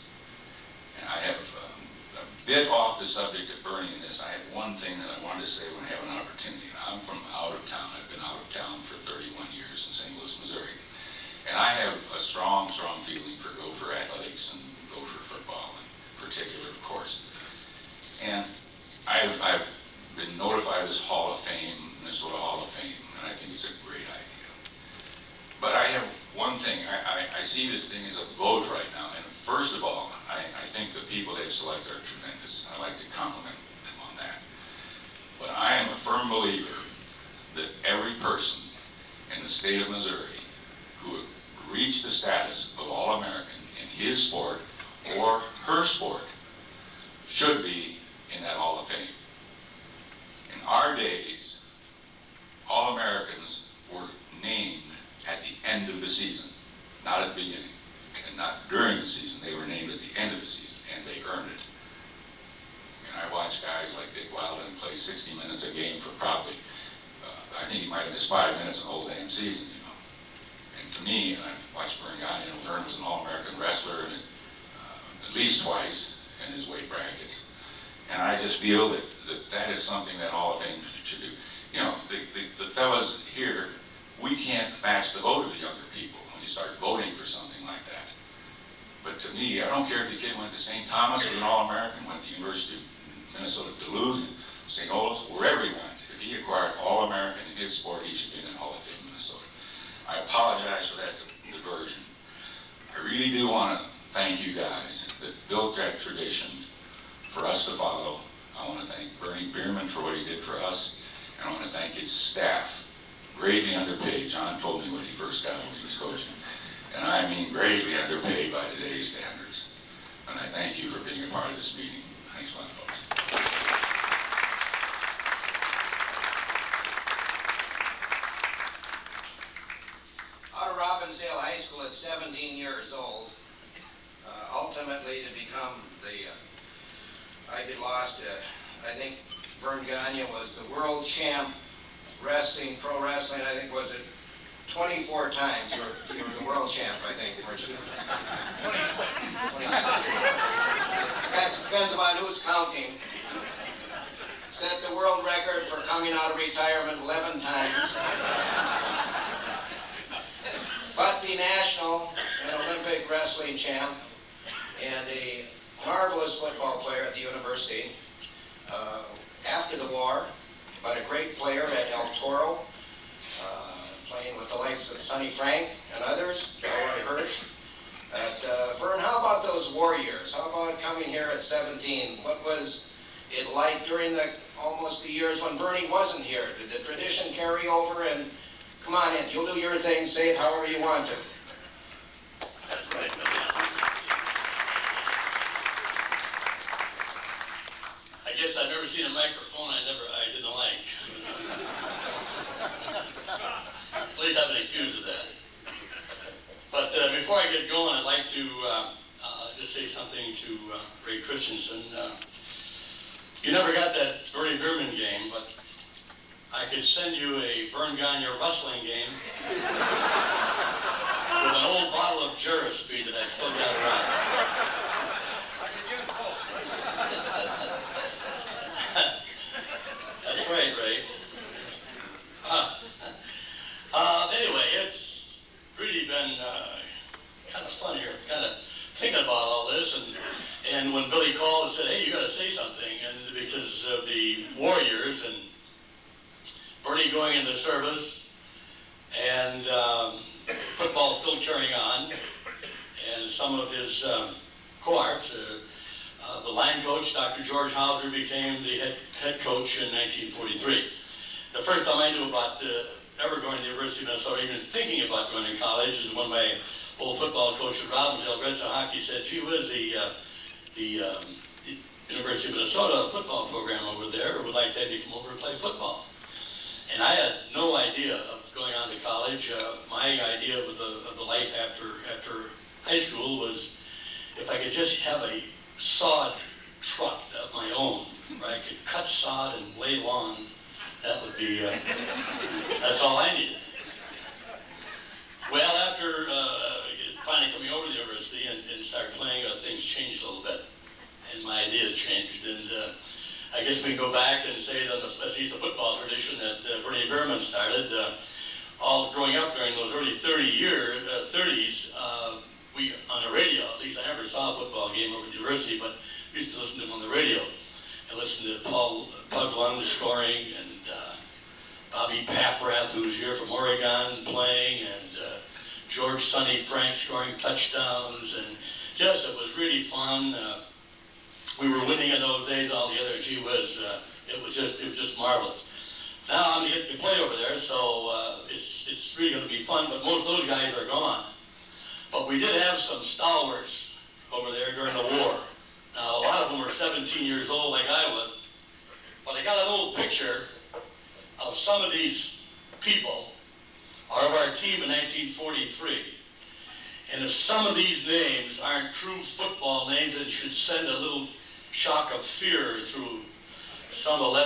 And I have a bit off the subject of Bernie in this. I have one thing that I wanted to say when I have an opportunity. I'm from out of town. I've been out of town for 31 years in St. Louis, Missouri. And I have a strong feeling for Gopher athletics and Gopher football in particular, of course. And I've been notified of this Hall of Fame, Minnesota Hall of Fame, and I think it's a great idea. But I have one thing. I see this thing as a vote right now. And first of all, I think the people they've selected are tremendous. I like to compliment them on that. But I am a firm believer that every person in the state of Missouri who reached the status of All-American in his sport or her sport should be in that Hall of Fame. In our days, the end of the season, not at the beginning, and not during the season. They were named at the end of the season, and they earned it. And I watched guys like Dick Wilden play 60 minutes a game for probably, I think he might have missed 5 minutes the whole damn season, you know. And to me, and I've watched Verne Gagne, you know, Verne was an All-American wrestler and, at least twice in his weight brackets. And I just feel that is something that all of Fame should do. You know, the fellas here, we can't match the vote of the younger people when you start voting for something like that. But to me, I don't care if the kid went to St. Thomas, was an All-American, went to the University of Minnesota Duluth, St. Olaf, wherever he went. If he acquired All-American in his sport, he should be in the Hall of Fame in Minnesota. I apologize for that diversion. I really do want to thank you guys that built that tradition for us to follow. I want to thank Bernie Bierman for what he did for us. And I want to thank his staff, greatly underpaid. John told me when he first got when he was coaching. And I mean greatly underpaid by today's standards. And I thank you for being a part of this meeting. Thanks a lot, folks. Out of Robbinsdale High School at 17 years old, ultimately to become I get lost, I think Verne Gagne was the world champ wrestling, pro wrestling, I think, was it 24 times you were the world champ, I think, weren't you? 26. Depends upon who's counting. Set the world record for coming out of retirement 11 times. But the national and Olympic wrestling champ and a marvelous football player at the university after the war, but a great player at El Toro, playing with the likes of Sonny Frank and others, I heard. Verne, how about those war years? How about coming here at 17? What was it like during almost the years when Bernie wasn't here? Did the tradition carry over? And come on in, you'll do your thing, say it however you want to. That's right, I guess I've never seen a microphone I didn't like. At least I've been accused of that. But before I get going, I'd like to just say something to Ray Christensen. You never got that Bernie Bierman game, but I could send you a Verne Gagne wrestling game with an old bottle of Speed that I still got around. That's right, Ray. Anyway, it's really been kind of fun here, kind of thinking about all this, and when Billy called and said, hey, you got to say something, and because of the war years and Bernie going into service, and football still carrying on, and some of his cohorts, the line coach, Dr. George Hauser, became the head coach in 1943. The first time I knew about ever going to the University of Minnesota, even thinking about going to college, is when my old football coach at Robbinsdale, Red Sox hockey, said, gee whiz, the University of Minnesota football program over there would like to have you come over and play football. And I had no idea of going on to college. My idea of the life after high school was if I could just have a sod truck of my own, where I could cut sod and lay lawn, that would be, that's all I needed. Well, after finally coming over to the university and started playing, things changed a little bit, and my ideas changed. And I guess we can go back and say that let's use the football tradition that Bernie Bierman started. All growing up during those early 30s, we on the radio, at least I never saw a football game over at the university, but we used to listen to them on the radio and listen to Pug Lund scoring and Bobby Paffrath, who's here from Oregon, playing, and George Sonny Frank scoring touchdowns, and just it was really fun. We were winning in those days altogether. Gee whiz, it was just marvelous. Now I'm getting to play over there, so it's really going to be fun. But most of those guys are gone. But we did have some stalwarts over there during the war. Now a lot of them were 17 years old, like I was. But I got an old picture of some of these people or of our team in 1943. And if some of these names aren't true football names, it should send a little shock of fear through some of the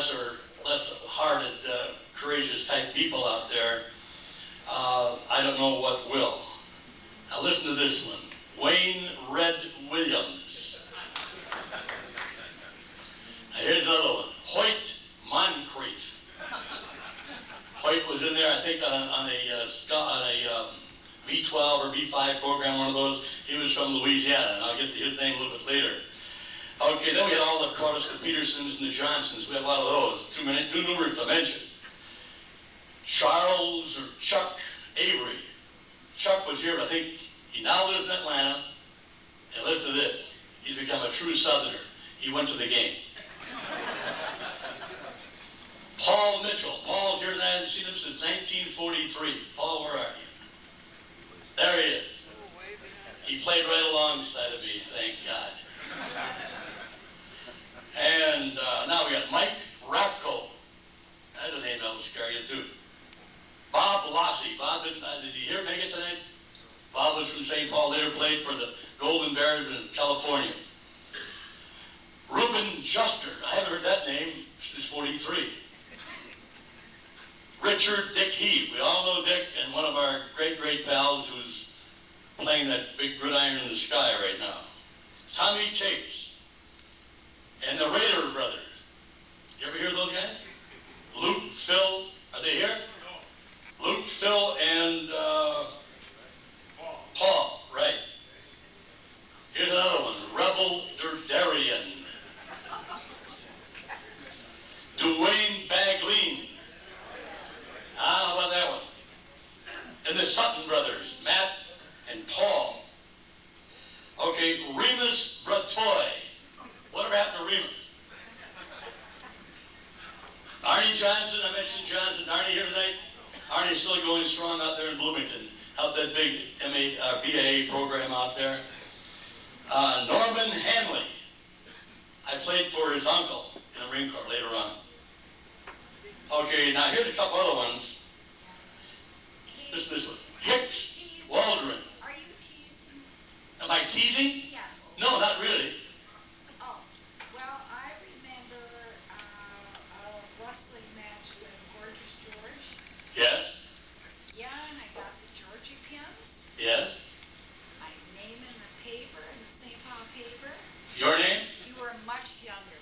less-hearted, courageous type people out there. I don't know what will. Now listen to this one. Wayne Red Williams. Now here's another one. Hoyt Moncrief. Hoyt was in there, I think, on a V12 or V5 program, one of those. He was from Louisiana, and I'll get to his name a little bit later. Okay, then we had all the Cordes, the Petersons, and the Johnsons. We had a lot of those, too numerous to mention. Charles or Chuck Avery. Chuck was here, but I think he now lives in Atlanta. And listen to this. He's become a true Southerner. He went to the game. Paul Mitchell. Paul's here tonight. I haven't seen him since 1943. Paul, where are you? There he is. He played right alongside of me, thank God. And now we got Mike Rapko. That's a name that will scare you too. Bob Lossie. Bob, did you make it tonight? Bob was from St. Paul, later played for the Golden Bears in California. Reuben Juster. I haven't heard that name since 43. Richard Dick Heave. We all know Dick, and one of our great pals who's playing that big gridiron in the sky right now. Tommy Chase. And the Raider brothers. You ever hear of those guys? Luke, Phil, are they here? Luke, Phil, and Paul, right. Here's another one. Rebel Durdarian. Dwayne Bagleen. How about that one? And the Sutton brothers, Matt and Paul. Okay, Remus Bratoy. Whatever happened to Remus? Arnie Johnson, I mentioned Johnson. Arnie here tonight? Arnie's still going strong out there in Bloomington. Out that big BAA program out there. Norman Hanley. I played for his uncle in the Marine Corps later on. Okay, now here's a couple other ones. This one. Hicks Waldron. Are you teasing? Am I teasing? Yes. No, not really. Oh, well, I remember a wrestling match with Gorgeous George. Yes. Yeah, and I got the Georgie pins. Yes. My name in the paper, in the St. Paul paper. Your name? You were much younger.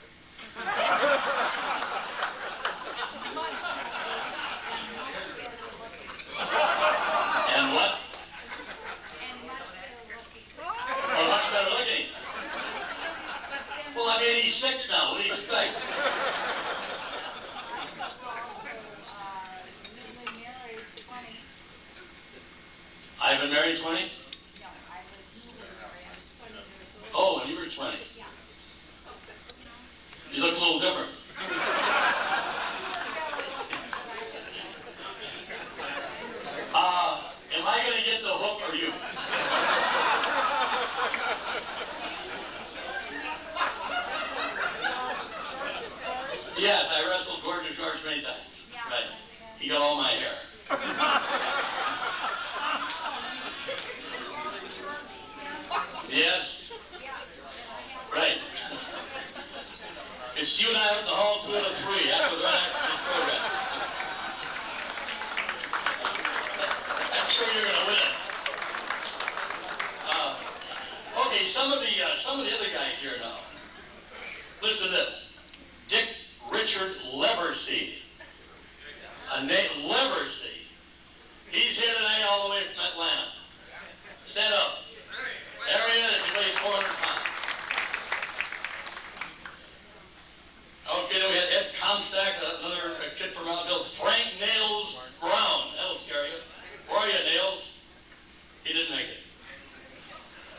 And what? And much better looking. Oh, much better looking. Well, I'm 86 now. What do you expect? I was also newly married 20. I've been married 20? No, I was newly married. I was 20 years old. Oh, when you were 20. Yeah. So, You look a little different. Am I going to get the hook or you? Yes, I wrestled Gorgeous George many times. Right. He got all my hair. Yes? Right. It's you and I at the hall 2 out of 3 after the right after this program. I'm sure you're going to win. Okay, some of the other guys here now. Listen to this. Dick Richard Leversey. A name, Leversey. He's here tonight all the way from Atlanta. Stand up. There he is. He weighs 400 pounds. Okay, then we had Ed Comstock, another kid from Mount Hill. Frank Nails Brown. That'll scare you. Where are you, Nails? He didn't make it.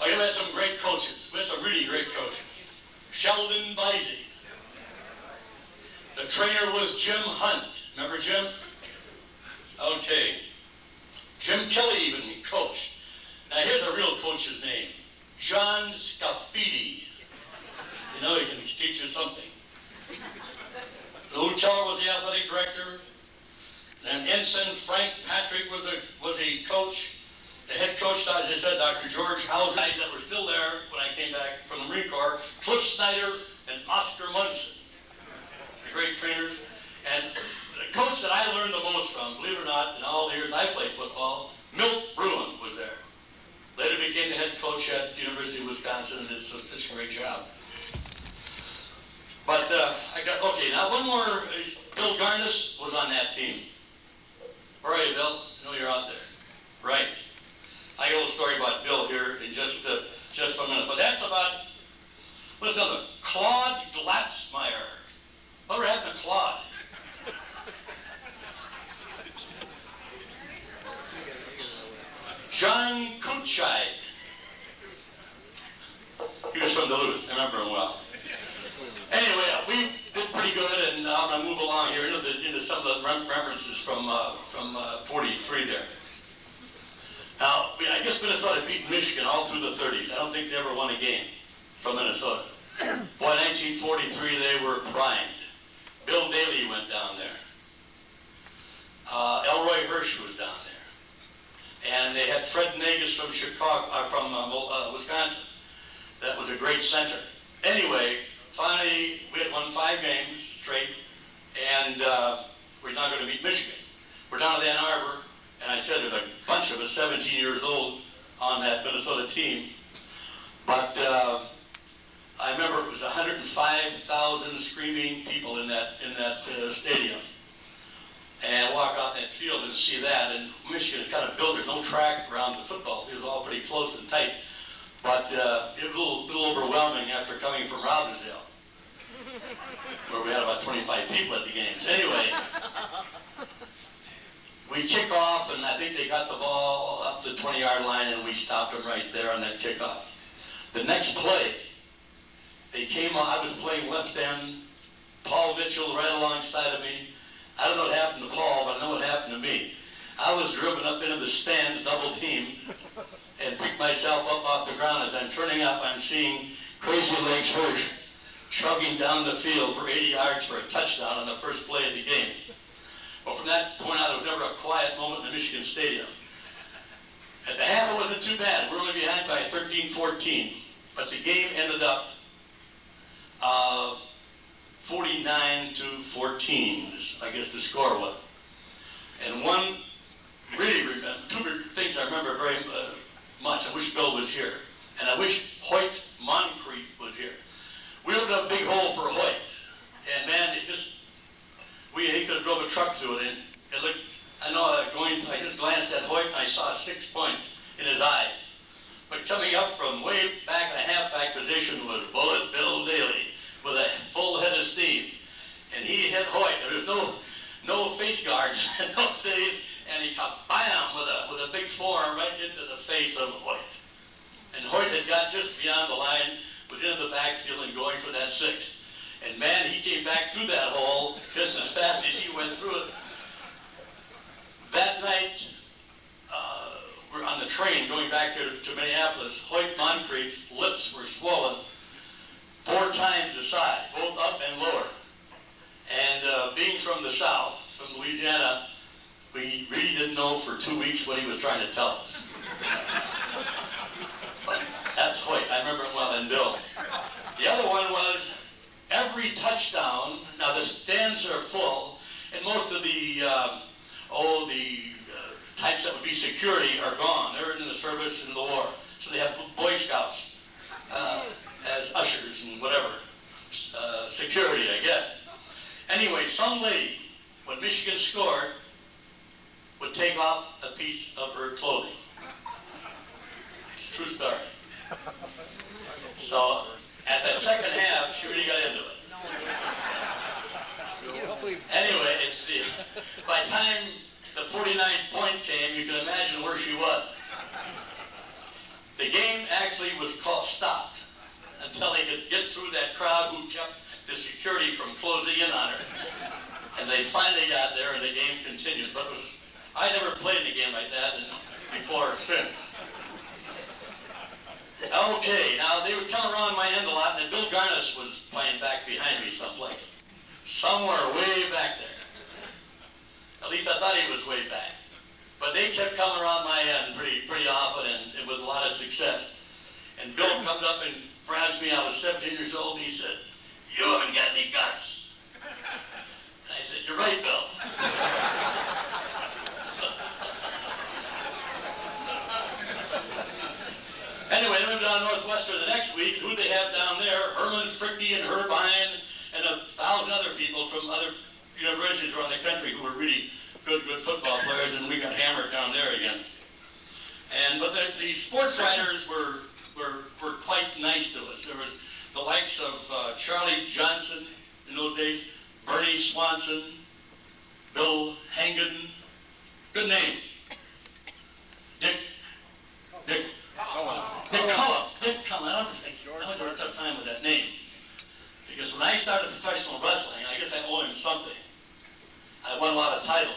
Okay, we had some great coaches. We had some really great coaches. Sheldon Bisey. The trainer was Jim Hunt. Remember Jim? Okay. Jim Kelly even coached. Now here's a real coach's name. John Scafidi. You know, he can teach you something. Lou Keller was the athletic director. And Ensign Frank Patrick was a coach. The head coach, as I said, Dr. George Hauser, guys that were still there when I came back from the Marine Corps, Cliff Snyder and Oscar Munson, the great trainers. And the coach that I learned the most from, believe it or not, in all the years I played football, Milt Bruin was there. Later became the head coach at the University of Wisconsin and did such a great job. But okay, now one more, Bill Garnis was on that team. Where are you, Bill? I know you're out there. Right. I got a little story about Bill here in just for a minute. But that's about, what's another? Claude Glatzmeyer. Whatever happened to Claude? John Kutscheid. He was from Duluth. I remember him well. Anyway, we did pretty good, and I'm going to move along here into some of the references from 43 there. Now, I guess Minnesota beat Michigan all through the 30s. I don't think they ever won a game from Minnesota. Boy, 1943, they were primed. Bill Daley went down there. Elroy Hirsch was down there. And they had Fred Nagus from Wisconsin. That was a great center. Anyway, finally, we had won 5 games straight, and we're not going to beat Michigan. We're down at Ann Arbor, and I said there's a bunch of us 17 years old on that Minnesota team. But I remember it was 105,000 screaming people in that stadium. And I walk out in that field and see that, and Michigan is kind of built, there's no track around the football. It was all pretty close and tight. But it was a little overwhelming after coming from Robbinsdale, where we had about 25 people at the games. Anyway, we kick off, and I think they got the ball up to the 20-yard line, and we stopped them right there on that kickoff. The next play, they came on, I was playing left end, Paul Mitchell right alongside of me. I don't know what happened to Paul, but I know what happened to me. I was driven up into the stands, double team, and picked myself up off the ground. As I'm turning up, I'm seeing Crazy Legs Hirsch chugging down the field for 80 yards for a touchdown on the first play of the game. Well, from that point on, there was never a quiet moment in the Michigan Stadium. At the half, it wasn't too bad. We were only behind by 13-14, but the game ended up 49-14, I guess the score was. And one two things I remember very much. I wish Bill was here, and I wish Hoyt Moncrief was here. We opened up a big hole for Hoyt, and man, he could have drove a truck through it. And it looked, I just glanced at Hoyt, and I saw 6 points in his eye. But coming up from way back in the halfback position was Bullet Bill Daley with a full head of steam. And he hit Hoyt. There was no face guards in those days, and he got bam with a big forearm right into the face of Hoyt. And Hoyt had got just beyond the line, was in the backfield and going for that 6. And man, he came back through that hole just as fast as he went through it. That night, we're on the train going back to Minneapolis. Hoyt Moncrief's lips were swollen 4 times the size, both up and lower. And being from the South, from Louisiana, we really didn't know for 2 weeks what he was trying to tell us. But that's Hoyt. I remember it well, and Bill. The other one was every touchdown. Now the stands are full, and most of the types that would be security are gone. They're in the service in the war, so they have Boy Scouts as ushers and whatever, security, I guess. Anyway, some lady, when Michigan scored, would take off a piece of her clothing. It's a true story. So, at the second half, she really got into it. Anyway, by the time the 49th point came, you can imagine where she was. The game actually was stopped until they could get through that crowd who kept the security from closing in on her. And they finally got there, and the game continued. But I never played a game like that before or since. Okay, now they would come around my end a lot, and Bill Garnis was playing back behind me someplace. Somewhere way back there. At least I thought he was way back. But they kept coming around my end pretty often and with a lot of success. And Bill comes up and grabs me. I was 17 years old, and he said, "You haven't got any guts." And I said, "You're right, Bill." Anyway, they moved down Northwestern the next week. Who they have down there? Herman Fricky and Herbine and 1,000 other people from other universities around the country who were really good football players, and we got hammered down there again. But the sports writers were quite nice to us. There was the likes of Charlie Johnson in those days, Bernie Swanson, Bill Hangen, good names. Dick Cullum. I don't think I had a tough time with that name. Because when I started professional wrestling, I guess I owe him something. I won a lot of titles.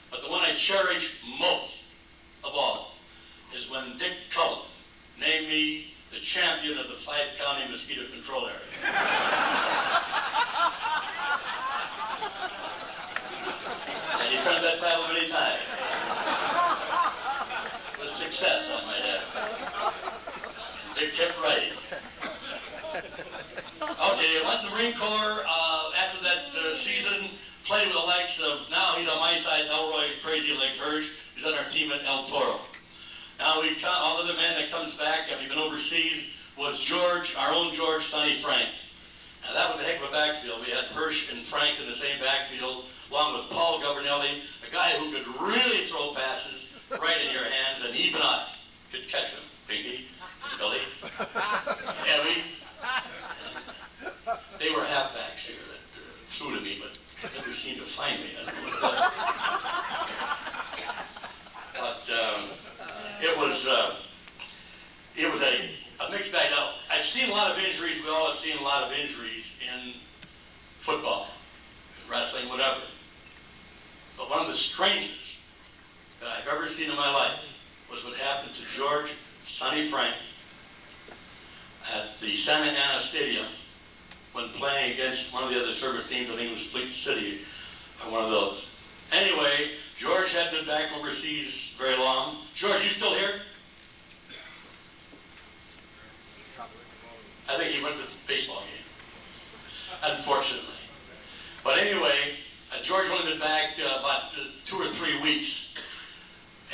But the one I cherish most of all is when Dick Cullum named me the champion of the 5-county mosquito control area. And he earned that title many times. With success, I might add. Dick kept writing. Okay, I went in the Marine Corps after that season, played with the likes of, now he's on my side, Elroy Crazy Legs Hirsch. He's on our team at El Toro. Now we count all of the men that comes back after he's been overseas was George, our own George, Sonny Frank. Now that was a heck of a backfield. We had Hirsch and Frank in the same backfield, along with Paul Governelli, a guy who could really throw passes right in your hands, and even I could catch them. Pinky, Billy, Evie. They were halfbacks here that flew to me, but never seemed to find me. I don't know what it was. But it was a mixed bag. Now, I've seen a lot of injuries. We all have seen a lot of injuries in football, wrestling, whatever. But one of the strangest that I've ever seen in my life was what happened to George Sonny Frank at the Santa Ana Stadium when playing against one of the other service teams. I think it was Fleet City, or one of those. Anyway, George hadn't been back overseas very long. George, you still here? I think he went to the baseball game, unfortunately. But anyway, George only been back about 2 or 3 weeks,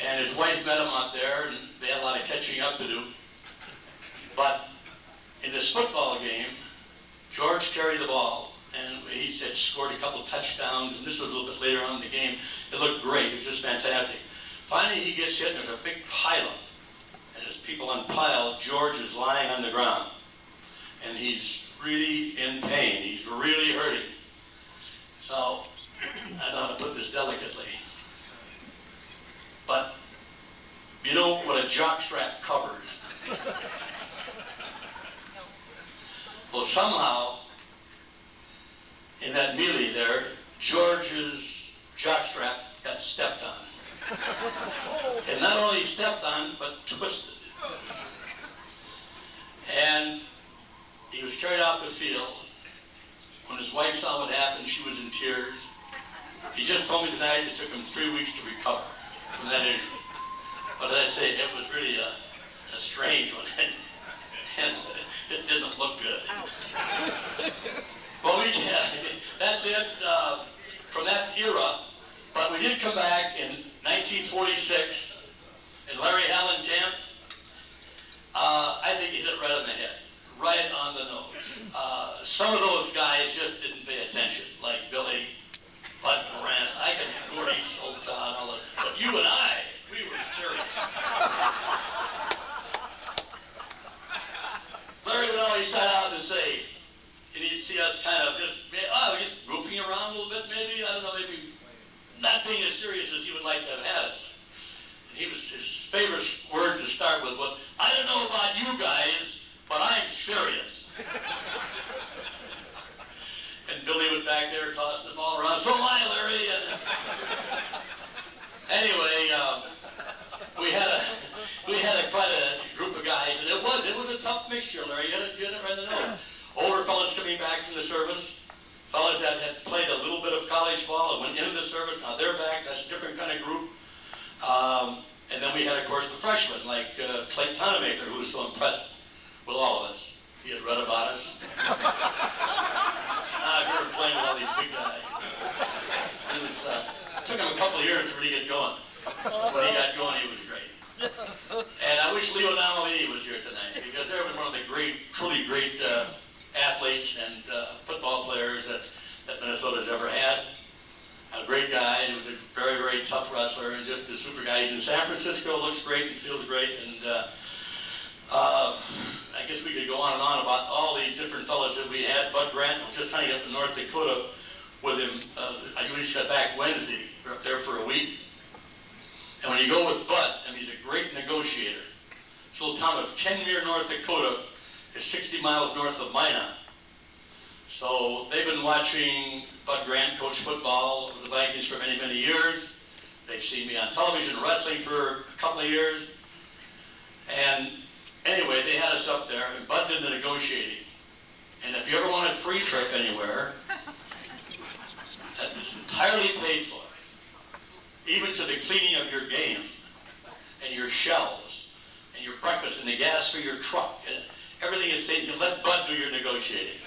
and his wife met him out there, and they had a lot of catching up to do. But in this football game, George carried the ball, and he had scored a couple touchdowns, and this was a little bit later on in the game. It looked great. It was just fantastic. Finally, he gets hit, and there's a big pileup. And as people unpile, George is lying on the ground. And he's really in pain. He's really hurting. So, I don't know how to put this delicately. But, you know what a jockstrap covers? Well, somehow, in that melee there, George's jockstrap got stepped on. And not only stepped on, but twisted. And he was carried out the field. When his wife saw what happened, she was in tears. He just told me tonight it took him 3 weeks to recover from that injury. But as I say, it was really a strange one. And it didn't look good. Well, that's it from that era. But we did come back in 1946 in Larry Hollenkamp. I think he hit it right on the head, right on the nose. Some of those guys just didn't pay attention, like Billy, Bud Moran, I can Gordy Sultan, all that. But you and I, we were serious. Larry would always start out to say, and he'd see us kind of just goofing around a little bit, maybe, I don't know, maybe not being as serious as he would like to have had us. And his favorite words to start with was, "I don't know about you guys, but I'm serious." And Billy was back there tossing the ball around, "So am I, Larry." And anyway, we had quite a group of guys, and it was a tough mixture, Larry. You had it right in the nose. Older fellas coming back from the service, fellas that had played a little bit of college ball and went into the service. Now they're back. That's a different kind of group. And then we had, of course, the freshmen, like Clayton Tonemaker, who was so impressed with all of us. He had read about us. We were playing with all these big guys. It took him a couple of years to really get going. When he got going, he was great. And I wish Leo Namalini was here tonight, because there was one of the truly great athletes and football players that Minnesota's ever had. A great guy. He was a very, very tough wrestler and just a super guy. He's in San Francisco, looks great and feels great. And I guess we could go on and on about all these different fellows that we had. Bud Grant was just hanging up in North Dakota with him. I just got back Wednesday. We were up there for a week. And when you go with Bud, I mean, he's a great negotiator. This little town of Kenmere, North Dakota is 60 miles north of Minot. So they've been watching Bud Grant coach football with the Vikings for many, many years. They've seen me on television wrestling for a couple of years. And anyway, they had us up there, and Bud did the negotiating. And if you ever want a free trip anywhere, that is entirely paid for. Even to the cleaning of your game, and your shelves, and your breakfast, and the gas for your truck. And everything is taken. You let Bud do your negotiating.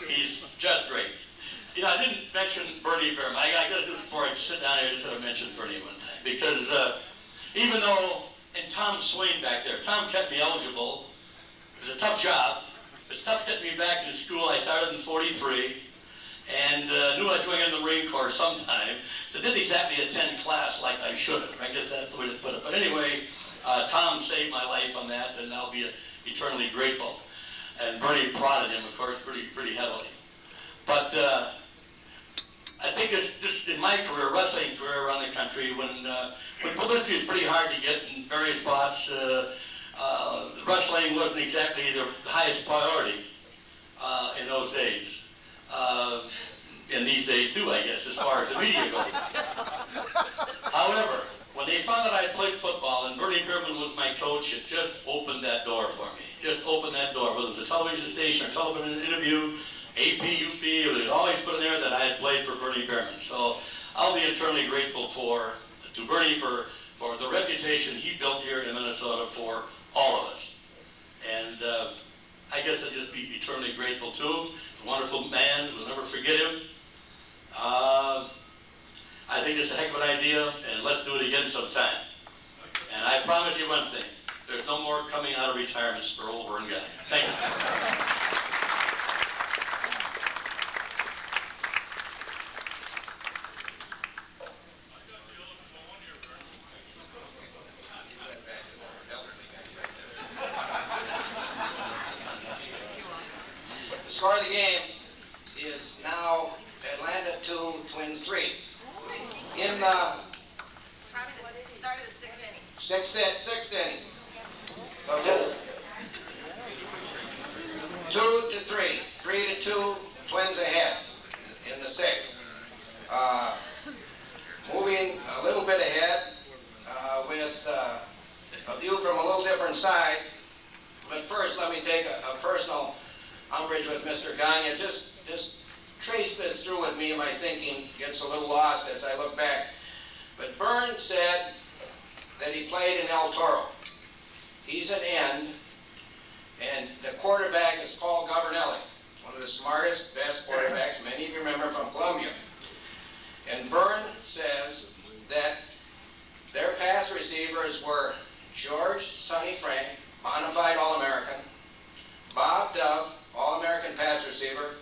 He's just great. You know, I didn't mention Bernie Bierman. I got to do it before I sit down here. I just had to mention Bernie one time. Because even though, and Tom Swain back there, Tom kept me eligible. It was a tough job. It was tough getting me back in school. I started in '43 and knew I was going in the Marine Corps sometime. So didn't exactly attend class like I should have. I guess that's the way to put it. But anyway, Tom saved my life on that, and I'll be eternally grateful. And Bernie prodded him, of course, pretty heavily. But I think it's just in my career, wrestling career around the country, when publicity is pretty hard to get in various spots, wrestling wasn't exactly the highest priority in those days. And these days too, I guess, as far as the media goes. However, when they found that I played football and Bernie Bierman was my coach, it just opened that door for me. Just opened that door. Whether it was a television station or television interview, AP, UP, it was always put in there that I had played for Bernie Bierman. So I'll be eternally grateful to Bernie for the reputation he built here in Minnesota for all of us. And I guess I'll just be eternally grateful to him. A wonderful man. We'll never forget him. I think it's a heck of an idea, and let's do it again sometime. And I promise you one thing. There's no more coming out of retirements for old Verne Gagne. Thank you. The score of the game is now Atlanta 2, Twins 3. In the Probably the start of the sixth inning. sixth inning. So just 2-3, 3-2, Twins ahead in the sixth. Moving a little bit ahead with a view from a little different side. But first, let me take a personal umbrage with Mr. Gagne. Just trace this through with me. My thinking gets a little lost as I look back. But Verne said that he played in El Toro. He's an end, and the quarterback is Paul Governelli, one of the smartest, best quarterbacks many of you remember from Columbia. And Verne says that their pass receivers were George Sonny Frank, bona fide All-American, Bob Dove, All-American pass receiver,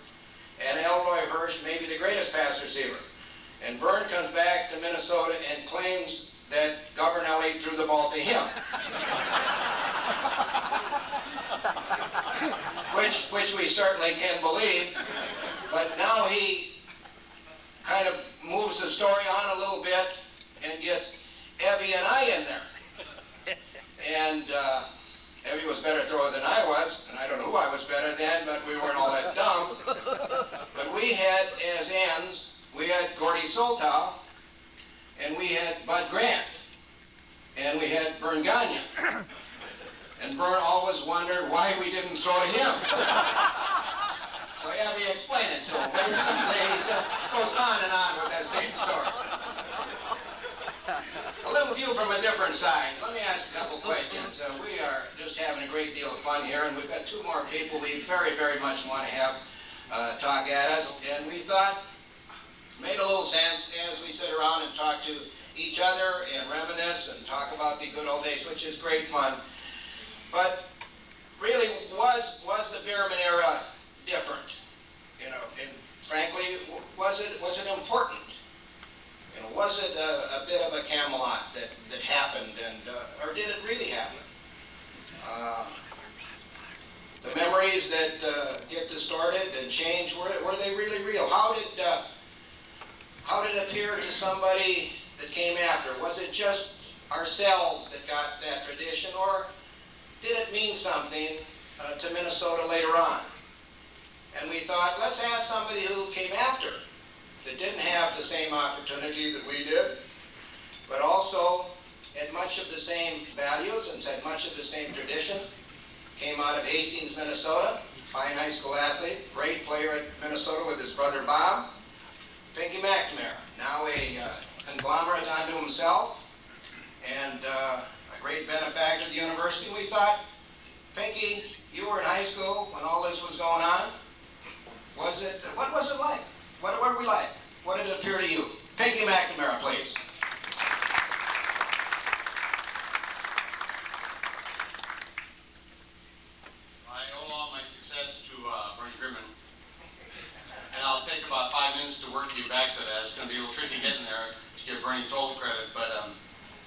and Elroy Hirsch, maybe the greatest pass receiver. And Verne comes back to Minnesota and claims that Governelli threw the ball to him. which we certainly can believe. But now he kind of moves the story on a little bit and gets Evie and I in there. And Evie was better thrower than I was, and I don't know who I was better than, but we weren't all that dumb. But we had, as ends, we had Gordy Soltau, and we had Bud Grant, and we had Verne Gagne. And Verne always wondered why we didn't throw to him. So you have to explain it to him. Basically, he just goes on and on with that same story. A little view from a different side. Let me ask a couple questions. We are just having a great deal of fun here, and we've got two more people we very, very much want to have talk at us. And we thought it made a little sense as we sit around and talk to each other and reminisce and talk about the good old days, which is great fun. But really, was the Bierman era different? You know, and frankly, was it important? You know, was it a bit of a Camelot that happened, and or did it really happen? The memories that get distorted and changed, were they really real? How did it appear to somebody that came after? Was it just ourselves that got that tradition, or did it mean something to Minnesota later on? And we thought, let's ask somebody who came after, that didn't have the same opportunity that we did, but also had much of the same values and had much of the same tradition. Came out of Hastings, Minnesota, fine high school athlete, great player at Minnesota with his brother Bob. Pinky McNamara, now a conglomerate unto himself, and a great benefactor of the university. We thought, Pinky, you were in high school when all this was going on. What was it like? What were we like? What did it appear to you? Pinky McNamara, please. I owe all my success to Bernie Bierman. And I'll take about 5 minutes to work you back to that. It's going to be a little tricky getting there to give Bernie total credit. But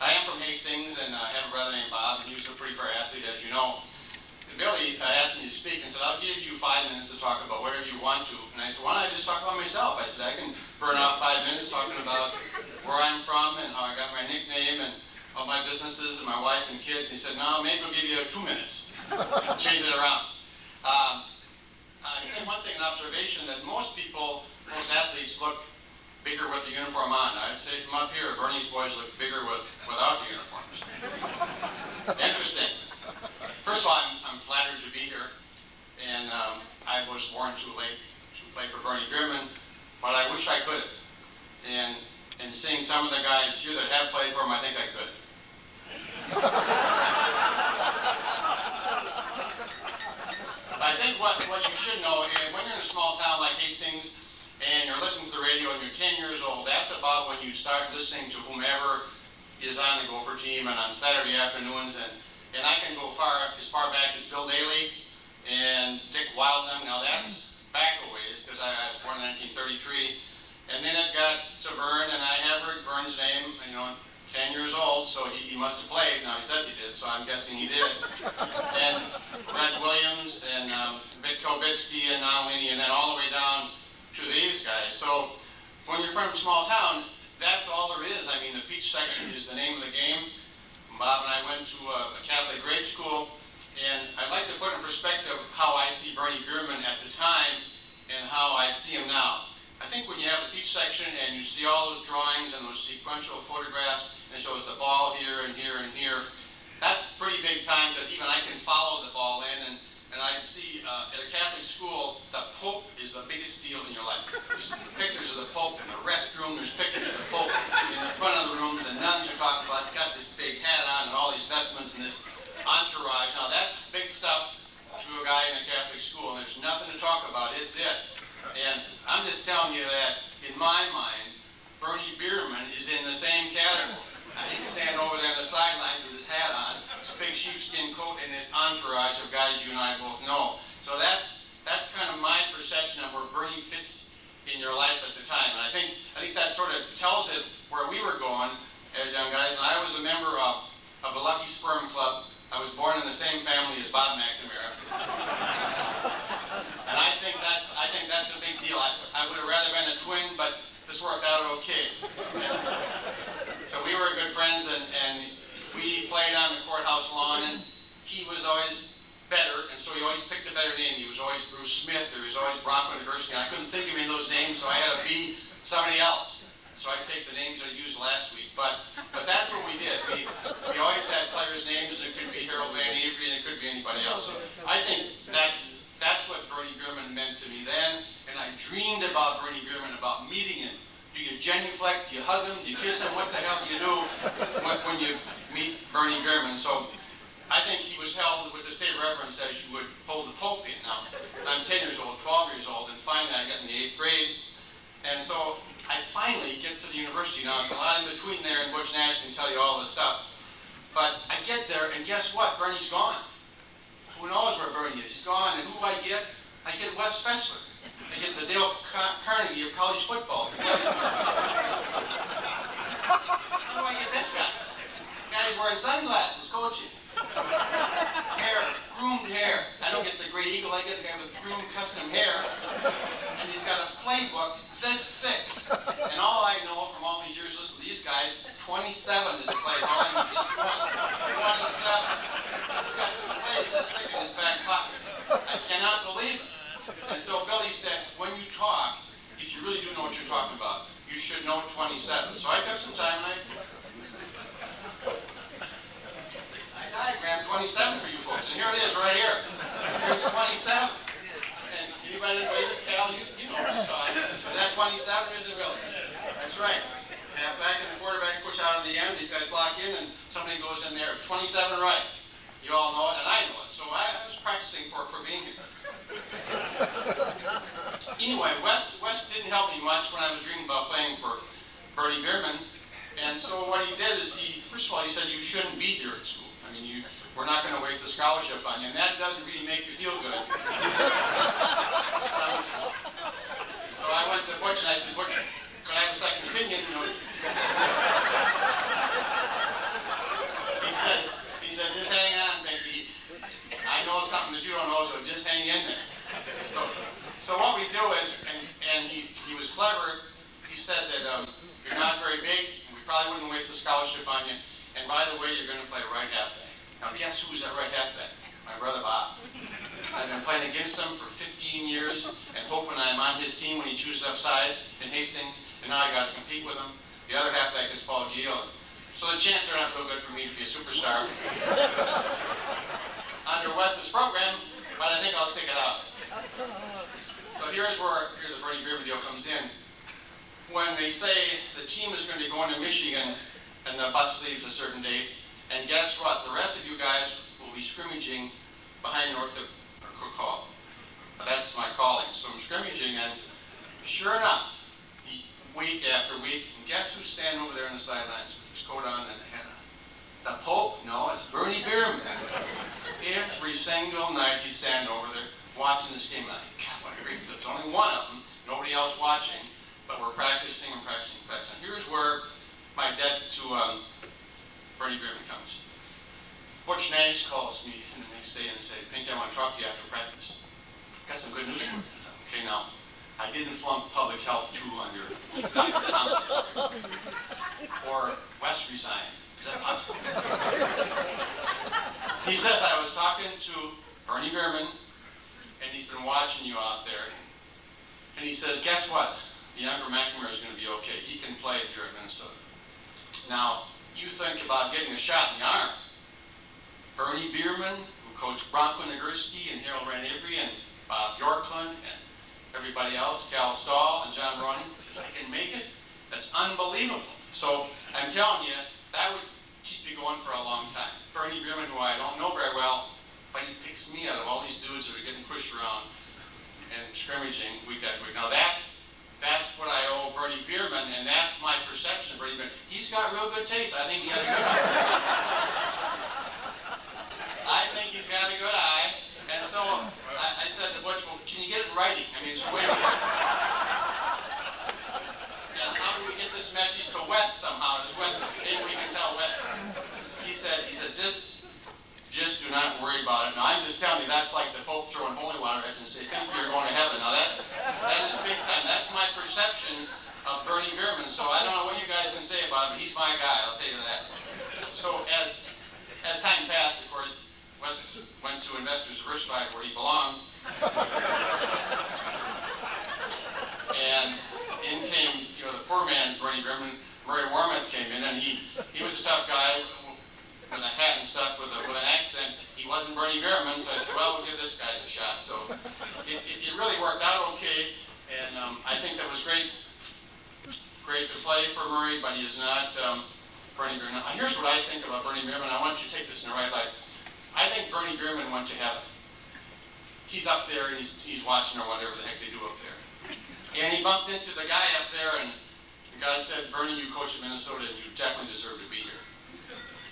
I am from Hastings, and I have a brother named Bob, and he was a pretty fair athlete, as you know. Billy asked me to speak and said, I'll give you 5 minutes to talk about whatever you want to. And I said, why don't I just talk about myself? I said, I can burn out 5 minutes talking about where I'm from and how I got my nickname and all my businesses and my wife and kids. He said, no, maybe we'll give you 2 minutes. Change it around. I think one thing, an observation, that most athletes look bigger with the uniform on. I'd say from up here, Bernie's boys look bigger without the uniforms. Interesting. First of all, I'm flattered to be here, and I was born too late to play for Bernie Bierman, but I wish I could have. And seeing some of the guys here that have played for him, I think I could. I think what you should know is when you're in a small town like Hastings and you're listening to the radio and you're 10 years old, that's about when you start listening to whomever is on the Gopher team, and on Saturday afternoons. And I can go as far back as Bill Daly and Dick Wildman. Now that's back a ways, because I was born in 1933. And then it got to Verne, and I have heard Verne's name, 10 years old, so he must have played. Now he said he did, so I'm guessing he did. And Red Williams and Vic Kovitsky and Nolini, and then all the way down to these guys. So when you're from a small town, that's all there is. I mean, the peach section is the name of the game. Bob and I went to a Catholic grade school, and I'd like to put in perspective how I see Bernie Bierman at the time and how I see him now. I think when you have the peach section and you see all those drawings and those sequential photographs, and it shows the ball here and here and here, that's pretty big time, because even I can follow the ball in, and I see at a Catholic school, the Pope is the biggest deal in your life. There's pictures of the Pope in the restroom, there's pictures of the Pope in the front of the rooms, and nuns are talking about, he's got this big hat on and all these vestments and this entourage. Now that's big stuff to a guy in a Catholic school, and there's nothing to talk about, it's it. And I'm just telling you that, in my mind, Bernie Bierman is in the same category. He'd stand over there on the sideline with his hat on, his big sheepskin coat, and this entourage of guys you and I both know. So that's kind of my perception of where Bernie fits in your life at the time. And I think that sort of tells it where we were going as young guys. And I was a member of the Lucky Sperm Club. I was born in the same family as Bob McNamara. And I think that's a big deal. I would have rather been a twin, but this worked out okay. So we were good friends, and we played on the courthouse lawn, and he was always better, and so he always picked a better name. He was always Bruce Smith, or he was always Bronco University, and I couldn't think of any of those names, so I had to be somebody else. So I take the names I used last week, but that's what we did. We always had players' names, and it could be Harold Van Avery, and it could be anybody else. So I think that's what Bernie Bierman meant to me then, genuflect? Do you hug him? Do you kiss him? What the hell do you do when you meet Bernie Bierman? So I think he was held with the same reverence as you would hold the Pope in. Now, I'm 10 years old, 12 years old, and finally I got in the 8th grade. And so I finally get to the university. Now, there's a lot in between there, and Butch Nash can tell you all this stuff. But I get there, and guess what? Bernie's gone. Who knows where Bernie is? He's gone, and who do I get? I get Wes Fessler. I get the Dale Carnegie of college football. How do I get this guy? The guy's wearing sunglasses, coaching. Hair, groomed hair. I don't get the Great Eagle, I get the guy with groomed custom hair. And he's got a playbook this thick. And all I know from all these years listening to these guys, 27 is the play. All I know is 27. He's got plays this thick in his back pocket. I cannot believe it. And so Billy said, when you talk, if you really do know what you're talking about, you should know 27. So I took some time and I diagrammed 27 for you folks. And here it is right here. Here's 27. And anybody that plays at Cal, you know what so that 27 isn't really. That's right. Halfback and the quarterback push out at the end. These guys block in and somebody goes in there. 27 right. You all know it and I know it. So I was practicing for being here. Anyway, Wes didn't help me much when I was dreaming about playing for Bernie Bierman. And so what he did is first of all, he said you shouldn't be here at school. I mean, we're not going to waste the scholarship on you, and that doesn't really make you feel good. So I went to Butch and I said, Butch, could I have a second opinion? He said, just hang on, baby. I know something that you don't know, so just hang in there. So what we do is, and he was clever, he said that you're not very big, and we probably wouldn't waste the scholarship on you, and by the way, you're going to play right halfback. Now guess who's at right halfback? My brother Bob. I've been playing against him for 15 years, and hoping I'm on his team when he chooses up sides in Hastings, and now I got to compete with him. The other halfback is Paul Gio. So the chances are not real good for me to be a superstar under Wes's program, but I think I'll stick it out. So here's where the Bernie Bierman deal comes in. When they say the team is going to be going to Michigan and the bus leaves a certain date, and guess what? The rest of you guys will be scrimmaging behind North Cook Hall. That's my calling. So I'm scrimmaging, and sure enough, week after week, and guess who's standing over there on the sidelines with his coat on and the hat on? The Pope? No, it's Bernie Bierman. Every single night he'd stand over there watching this game. Like, God, what a great feel. There's only one of them, nobody else watching, but we're practicing and practicing and practicing. Here's where my debt to Bernie Bierman comes. Butch Nash calls me the next day and said, Pink, I want to talk to you after practice. Got some good news for you. Okay, now, I didn't flunk public health 2 under Dr. Thompson. Or Wes resigned. Is that possible? He says, I was talking to Bernie Bierman, and he's been watching you out there. And he says, guess what? The younger McNamara is going to be okay. He can play if you're at Minnesota. Now, you think about getting a shot in the arm. Bernie Bierman, who coached Bronco Nagurski and Harold Rand Avery and Bob Bjorklund and everybody else, Cal Stoll and John Roney, says, I can make it? That's unbelievable. So I'm telling you, that would keep me going for a long time. Bernie Bierman, who I don't know very well, but he picks me out of all these dudes that are getting pushed around and scrimmaging week after week. Now that's what I owe Bernie Bierman, and that's my perception of Bernie Bierman. He's got real good taste. I think he has a good eye. I think he's got a good eye. And so I said to Butch, well, can you get it in writing? I mean, it's way over. Yeah, how do we get this message to Wes somehow? Maybe we can tell Wes. He said, just do not worry about it. Now, I'm just telling you, that's like the Pope throwing holy water at you and say, think you're going to heaven. Now, that is big time. That's my perception of Bernie Bierman. So I don't know what you guys can say about it, but he's my guy, I'll tell you that. So as time passed, of course, Wes went to Investors Diversified where he belonged. And in came, the poor man's Bernie Bierman. Murray Warmoth came in, and he was a tough guy with a hat and stuff, with an accent. He wasn't Bernie Bierman, so I said, well, we'll give this guy a shot. So it really worked out okay, and I think that was great great to play for Murray, but he is not Bernie Bierman. Now, here's what I think about Bernie Bierman. I want you to take this in the right light. I think Bernie Bierman went to heaven. He's up there, and he's watching or whatever the heck they do up there. And he bumped into the guy up there, and the guy said, Bernie, you coach in Minnesota, and you definitely deserve to be here.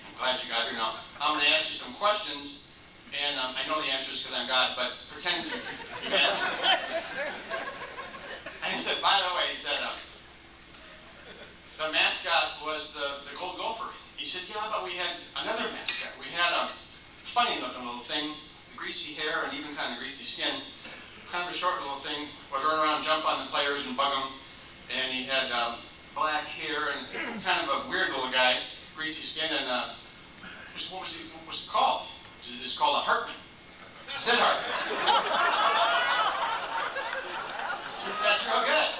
I'm glad you got here. Now, I'm going to ask you some questions, and I know the answers because I'm God, but pretend you answer. And he said, by the way, he said, the mascot was the Golden Gopher. He said, yeah, but we had another mascot. We had a funny-looking little thing, greasy hair and even kind of greasy skin, kind of a short little thing, would run around, jump on the players and bug them. And he had black hair and kind of a weird little guy, greasy skin, and what was it called? It's called a Hartman. Sid Hartman. He said, that's real good.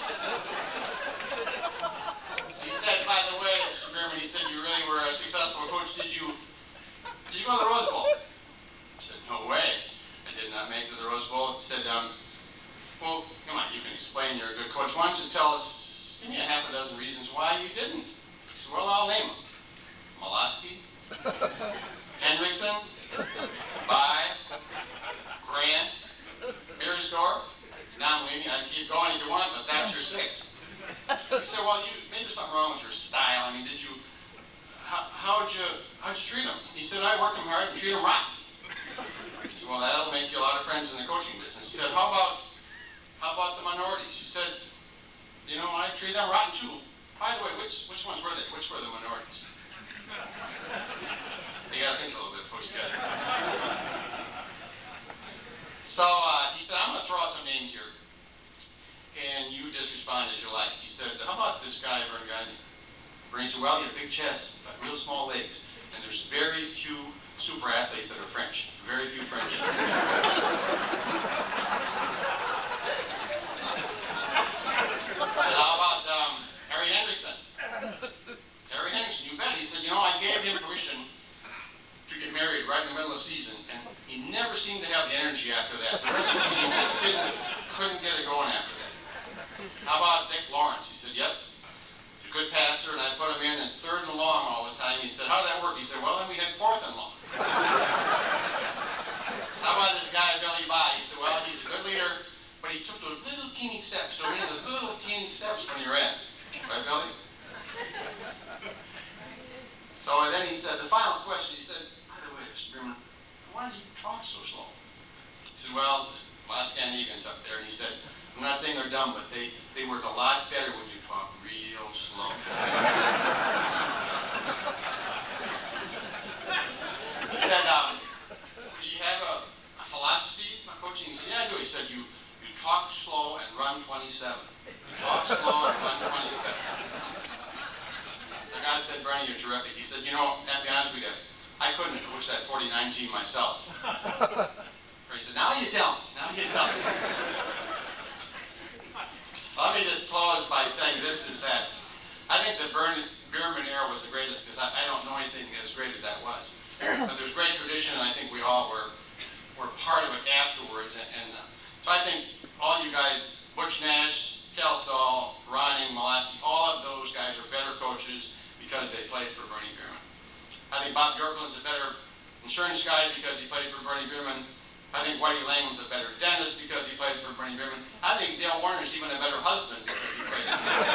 He said, by the way, Mr. Bierman, he said you really were a successful coach. Did you go to the Rose Bowl? I said, no way. I did not make it to the Rose Bowl. He said, well, come on, you can explain you're a good coach. Why don't you tell us, give me a half a dozen reasons why you didn't. He said, well, I'll name them. Molosky, Hendrickson, By, Grant, Mearsdorf, Nomlini. I can keep going if you want, but that's your 6. He said, well, maybe there's something wrong with your style. I mean, how'd you treat him? He said, I worked him hard and treat him rotten. He said, well, that'll make you a lot of friends in the coaching business. He said, how about the minorities? He said, you know, I treat them rotten too. By the way, which ones were they? Which were the minorities? You gotta think a little bit before you get it. So he said, I'm gonna throw out some names here, and you just respond as you like. He said, how about this guy, Verne Gagne? Bernie said, well, he had a big chest, but real small legs, and there's very few super athletes that are French. Very few French. He said, how about Harry Hendrickson? Harry Hendrickson, you bet. He said, you know, I gave him permission to get married right in the middle of the season, and he never seemed to have the energy after that. The rest of the team just couldn't get it going after that. How about Dick Lawrence? He said, yep. He's a good passer, and I put him in 3rd and long all the time. He said, how did that work? He said, well, then we had 4th and long. How about this guy, Billy Bye? He said, well, he's a good leader, but he took those little teeny steps. So we need the little teeny steps when you're in. Right, Billy? So then he said, the final question, he said, by the way, Mr. Bierman, why do you talk so slow? He said, well, last guy Negan's up there, and he said, I'm not saying they're dumb, but they work a lot better when you talk real slow. He said, do you have a philosophy of coaching? He said, yeah, I do. He said, you talk slow and run 27. You talk slow and run 27. The guy said, Bernie, you're terrific. He said, you know, to be honest with you, I couldn't coach that 49 team myself. He said, now you tell me. Now you tell me. Let me just close by saying this is that I think the Bernie Bierman era was the greatest because I don't know anything as great as that was. But there's great tradition, and I think we all were part of it afterwards. So I think all you guys, Butch Nash, Cal Stoll, Ronnie, Molosky, all of those guys are better coaches because they played for Bernie Bierman. I think Bob Bjorklund's a better insurance guy because he played for Bernie Bierman. I think Whitey Langham's a better dentist because he played for Bernie Bierman. I think Dale Warner's even a better husband because he played for Bernie Bierman.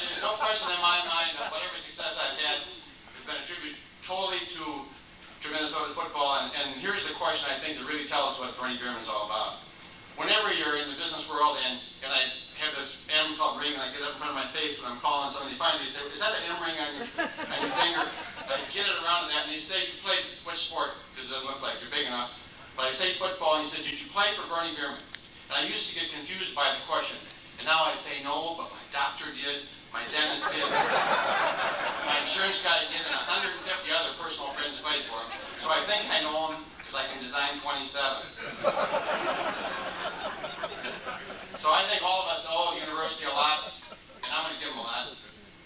There's no question in my mind that whatever success I've had has been attributed totally to Minnesota football. And here's the question I think to really tell us what Bernie Bierman's all about. Whenever you're in the business world and I have this M called ring and I get up in front of my face when I'm calling somebody, finally say, is that an M ring on your finger? I get it around that and they say, you played which sport? Because it doesn't look like you're big enough. But I say football and he said, did you play for Bernie Bierman? And I used to get confused by the question. And now I say no, but my doctor did, my dentist did, my insurance guy did, and 150 other personal friends played for him. So I think I know him because I can design 27. So I think all of us owe the university a lot, and I'm going to give them a lot.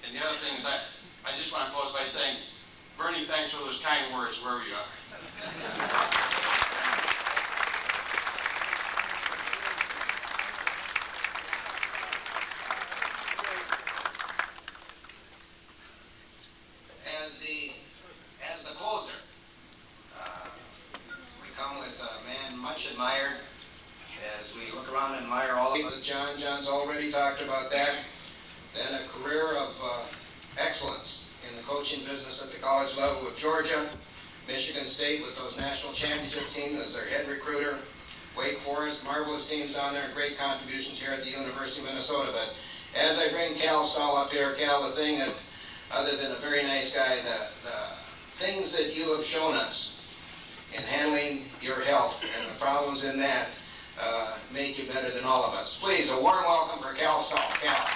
And the other thing is I just want to close by saying, Bernie, thanks for those kind words wherever you are. admired. As we look around and admire all of John's already talked about that. Then a career of excellence in the coaching business at the college level with Georgia, Michigan State with those national championship teams as their head recruiter, Wake Forest, marvelous teams down there, great contributions here at the University of Minnesota. But as I bring Cal Stoll up here, Cal, the thing that, other than a very nice guy, the things that you have shown us in handling your health and the problems in that make you better than all of us. Please, a warm welcome for Cal Stoll. Cal.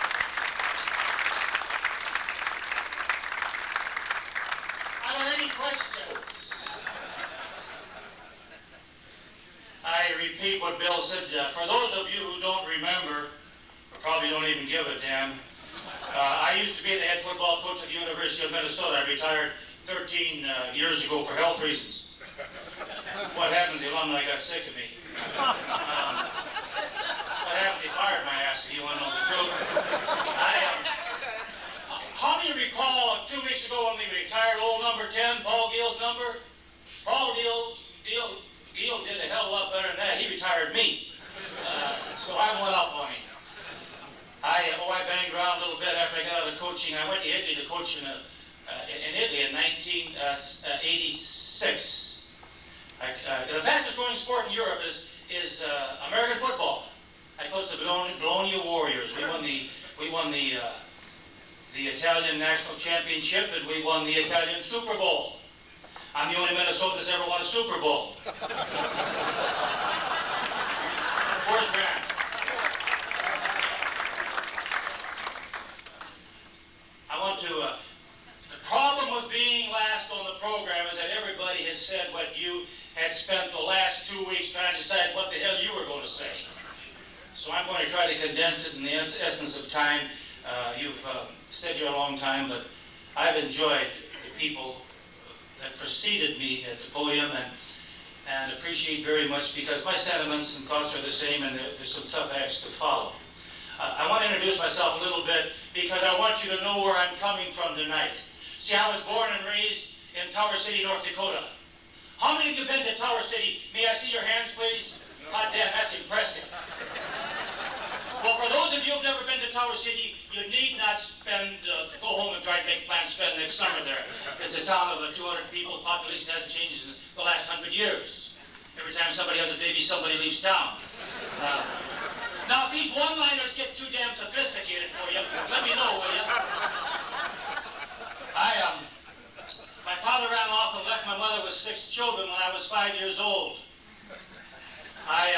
Are there any questions? I repeat what Bill said. For those of you who don't remember, or probably don't even give a damn, I used to be the head football coach at the University of Minnesota. I retired 13 years ago for health reasons. What happened? The alumni got sick of me. What happened? They fired my ass. You want to know the truth? How many recall 2 weeks ago when we retired old number 10, Paul Gill's number? Paul Gill did a hell of a lot better than that. He retired me. So I went up on him. I banged around a little bit after I got out of coaching. I went to Italy to coach in Italy in 1986. The fastest growing sport in Europe is American football. I coached the Bologna Warriors. We won the Italian national championship, and we won the Italian Super Bowl. I'm the only Minnesotan that's ever won a Super Bowl. First round. I want to. The problem with being last on the program is that everybody has said what you had spent the last 2 weeks trying to decide what the hell you were going to say. So I'm going to try to condense it in the essence of time. You've stayed here a long time, but I've enjoyed the people that preceded me at the podium and appreciate very much because my sentiments and thoughts are the same and there's some tough acts to follow. I want to introduce myself a little bit because I want you to know where I'm coming from tonight. See, I was born and raised in Tower City, North Dakota. How many of you have been to Tower City? May I see your hands, please? God damn, that's impressive. Well, for those of you who've never been to Tower City, you need not go home and try to make plans to spend next summer there. It's a town of 200 people. The population hasn't changed in the last 100 years. Every time somebody has a baby, somebody leaves town. Now, if these one-liners get too damn sophisticated for you, let me know, will you? My father ran off and left my mother with 6 children when I was 5 years old. My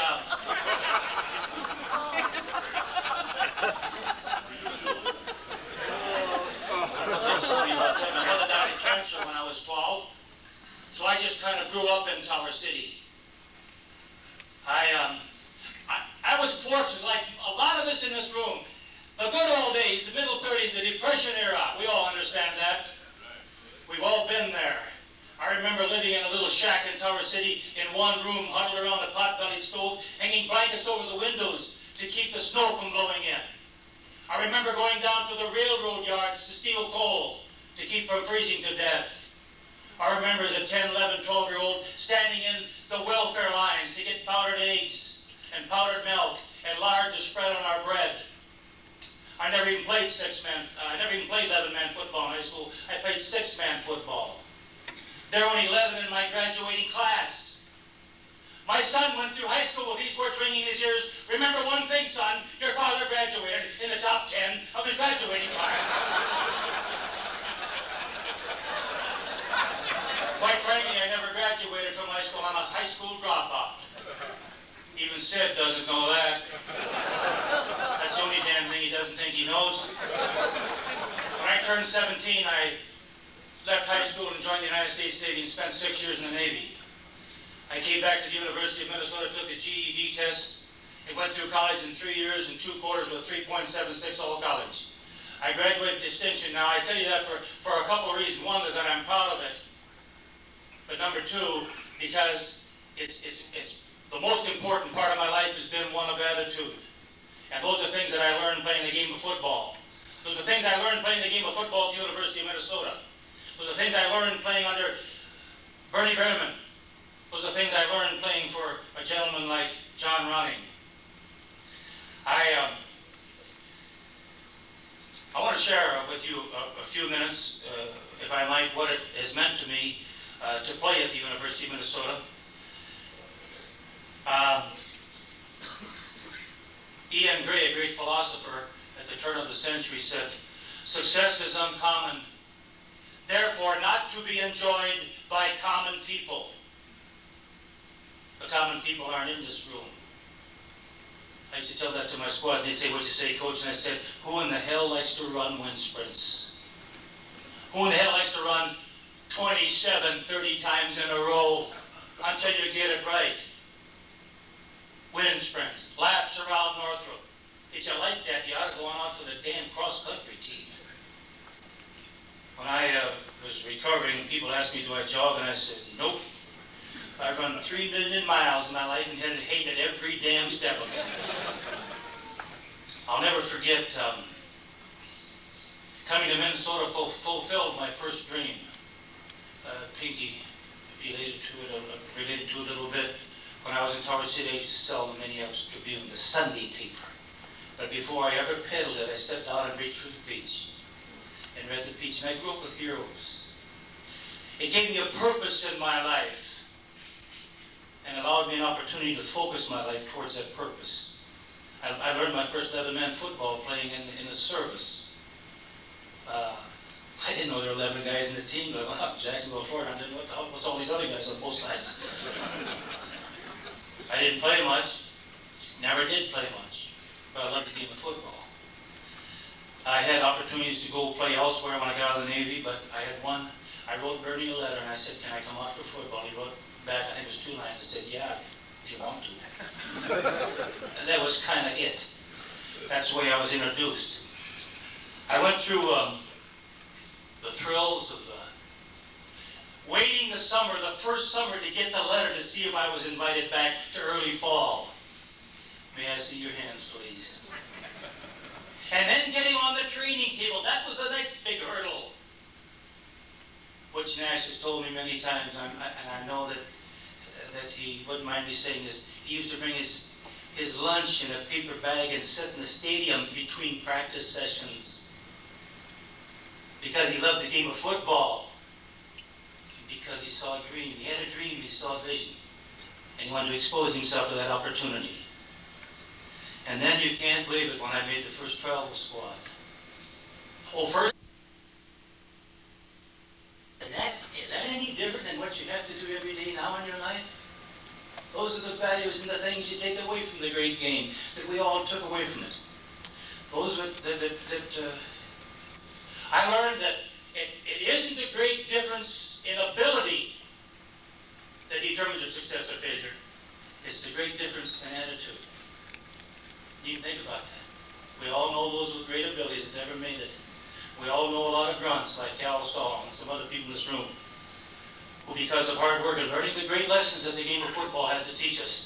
mother died of cancer when I was 12, so I just kind of grew up in Tower City. I was fortunate, like a lot of us in this room, the good old days, the middle 30s, the Depression era, we all understand that. We've all been there. I remember living in a little shack in Tower City in one room, huddled around a pot-bellied stove, hanging blankets over the windows to keep the snow from blowing in. I remember going down to the railroad yards to steal coal to keep from freezing to death. I remember as a 10, 11, 12-year-old standing in the welfare lines to get powdered eggs and powdered milk and lard to spread on our bread. I never even played 11-man football in high school. I played 6-man football. There were only 11 in my graduating class. My son went through high school with these words ringing in his ears. Remember one thing, son, your father graduated in the top 10 of his graduating class. Quite frankly, I never graduated from high school. I'm a high school dropout. Even Sid doesn't know that. That's the only damn thing he doesn't think he knows. When I turned 17, I left high school and joined the United States Navy and spent 6 years in the Navy. I came back to the University of Minnesota, took the GED test, and went through college in 3 years and 2 quarters with a 3.76 all college. I graduated with distinction. Now, I tell you that for a couple of reasons. One is that I'm proud of it. But number 2, because it's the most important part of my life has been one of attitude. And those are things that I learned playing the game of football. Those are things I learned playing the game of football at the University of Minnesota. Those are things I learned playing under Bernie Bierman, was the things I learned playing for a gentleman like John Ronning. I want to share with you a few minutes, if I might, what it has meant to me to play at the University of Minnesota. Ian Gray, a great philosopher at the turn of the century, said, "Success is uncommon, therefore not to be enjoyed by common people." The common people aren't in this room. I used to tell that to my squad, and they'd say, "What'd you say, Coach?" And I said, "Who in the hell likes to run wind sprints? Who in the hell likes to run 27, 30 times in a row until you get it right? Wind sprints, laps around Northrop. If you like that, you ought to go on out for the damn cross-country team." When I was recovering, people asked me, "Do I jog?" And I said, "Nope. I've run 3 million miles in my life and hated every damn step of it." I'll never forget coming to Minnesota fulfilled my first dream. Pinky related to it a little bit. When I was in Tower City, I used to sell the Minneapolis Tribune, the Sunday paper. But before I ever peddled it, I stepped out on Beach Beach and read the Beach, and I grew up with heroes. It gave me a purpose in my life and allowed me an opportunity to focus my life towards that purpose. I learned my first 11-man football playing in the service. I didn't know there were 11 guys in the team, but I went up to Jacksonville, Florida, and I didn't know what the hell was all these other guys on both sides. I didn't play much, never did play much, but I loved the game of football. I had opportunities to go play elsewhere when I got out of the Navy, but I had one. I wrote Bernie a letter and I said, "Can I come out for football?" He wrote back, I think it was 2 lines, and said, "Yeah, if you want to." And that was kind of it. That's the way I was introduced. I went through the thrills of waiting the first summer to get the letter to see if I was invited back to early fall. May I see your hands, please? And then getting on the training table, that was the next big hurdle. Butch Nash has told me many times, and I know that he wouldn't mind me saying this, he used to bring his lunch in a paper bag and sit in the stadium between practice sessions because he loved the game of football, because he saw a dream. He had a dream, he saw a vision, and he wanted to expose himself to that opportunity. And then you can't believe it when I made the first travel squad. Oh, first, is that any different than what you have to do every day now in your life? Those are the values and the things you take away from the great game that we all took away from it. Those that I learned that it isn't a great difference in ability that determines your success or failure. It's the great difference in attitude. You think about that. We all know those with great abilities that never made it. We all know a lot of grunts like Cal Stoll and some other people in this room who, because of hard work and learning the great lessons that the game of football has to teach us,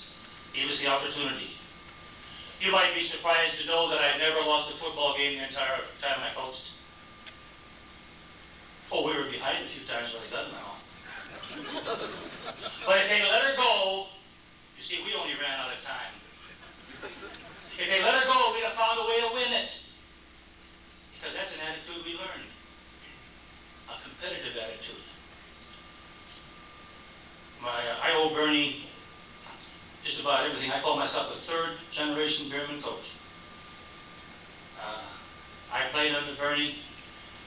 gave us the opportunity. You might be surprised to know that I've never lost a football game the entire time I coached. Oh, we were behind a few times, but I got them now. But if they let her go, you see, we only ran out of time. If they let her go, we'd have found a way to win it. Because that's an attitude we learned. A competitive attitude. I owe Bernie just about everything. I call myself the 3rd generation Bierman coach. I played under Bernie,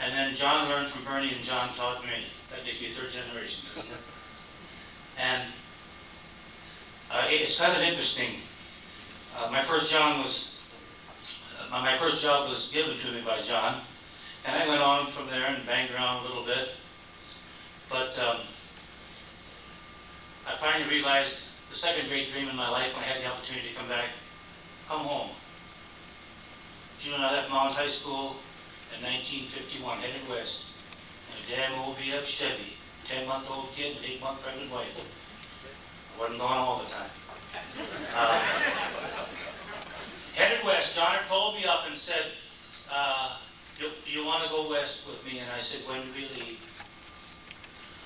and then John learned from Bernie, and John taught me. That makes me 3rd generation. And it's kind of interesting. My first job was given to me by John, and I went on from there and banged around a little bit. But I finally realized the second great dream in my life when I had the opportunity to come home. June and I left Mount High School in 1951, headed west, in a damn old beat-up Chevy, 10-month-old kid and 8-month pregnant wife. I wasn't gone all the time. Headed west, John had called me up and said, do you want to go west with me? And I said, when do we leave?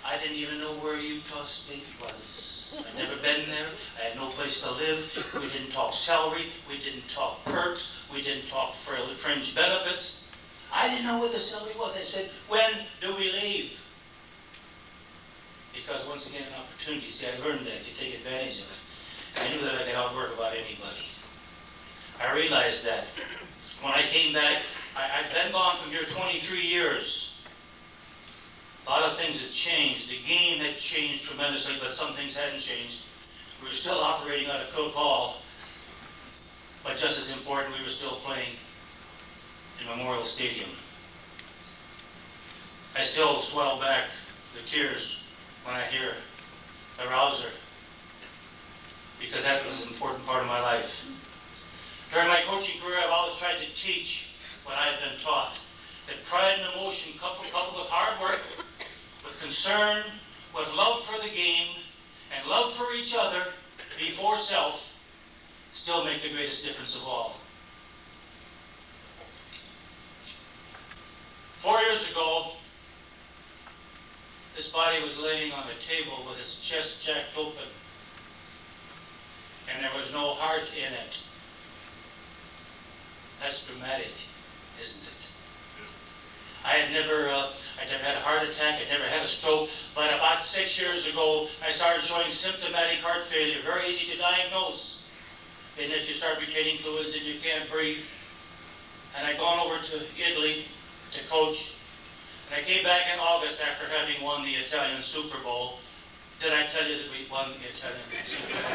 I didn't even know where Utah State was. I'd never been there. I had no place to live. We didn't talk salary. We didn't talk perks. We didn't talk fringe benefits. I didn't know what the salary was. I said, when do we leave? Because once again, an opportunity. See, I learned that. You take advantage of it. And I knew that I could outwork about anybody. I realized that. When I came back, I'd been gone from here 23 years. A lot of things had changed. The game had changed tremendously, but some things hadn't changed. We were still operating out of Cook Hall, but just as important, we were still playing in Memorial Stadium. I still swell back the tears when I hear the rouser, because that was an important part of my life. During my coaching career, I've always tried to teach what I've been taught. That pride and emotion coupled with hard work, with concern, with love for the game, and love for each other before self, still make the greatest difference of all. 4 years ago, this body was laying on the table with its chest jacked open, and there was no heart in it. That's dramatic, isn't it? I'd never had a heart attack, I'd never had a stroke, but about 6 years ago, I started showing symptomatic heart failure, very easy to diagnose, in that you start retaining fluids and you can't breathe. And I'd gone over to Italy to coach, and I came back in August after having won the Italian Super Bowl. Did I tell you that we won the Italian Super Bowl?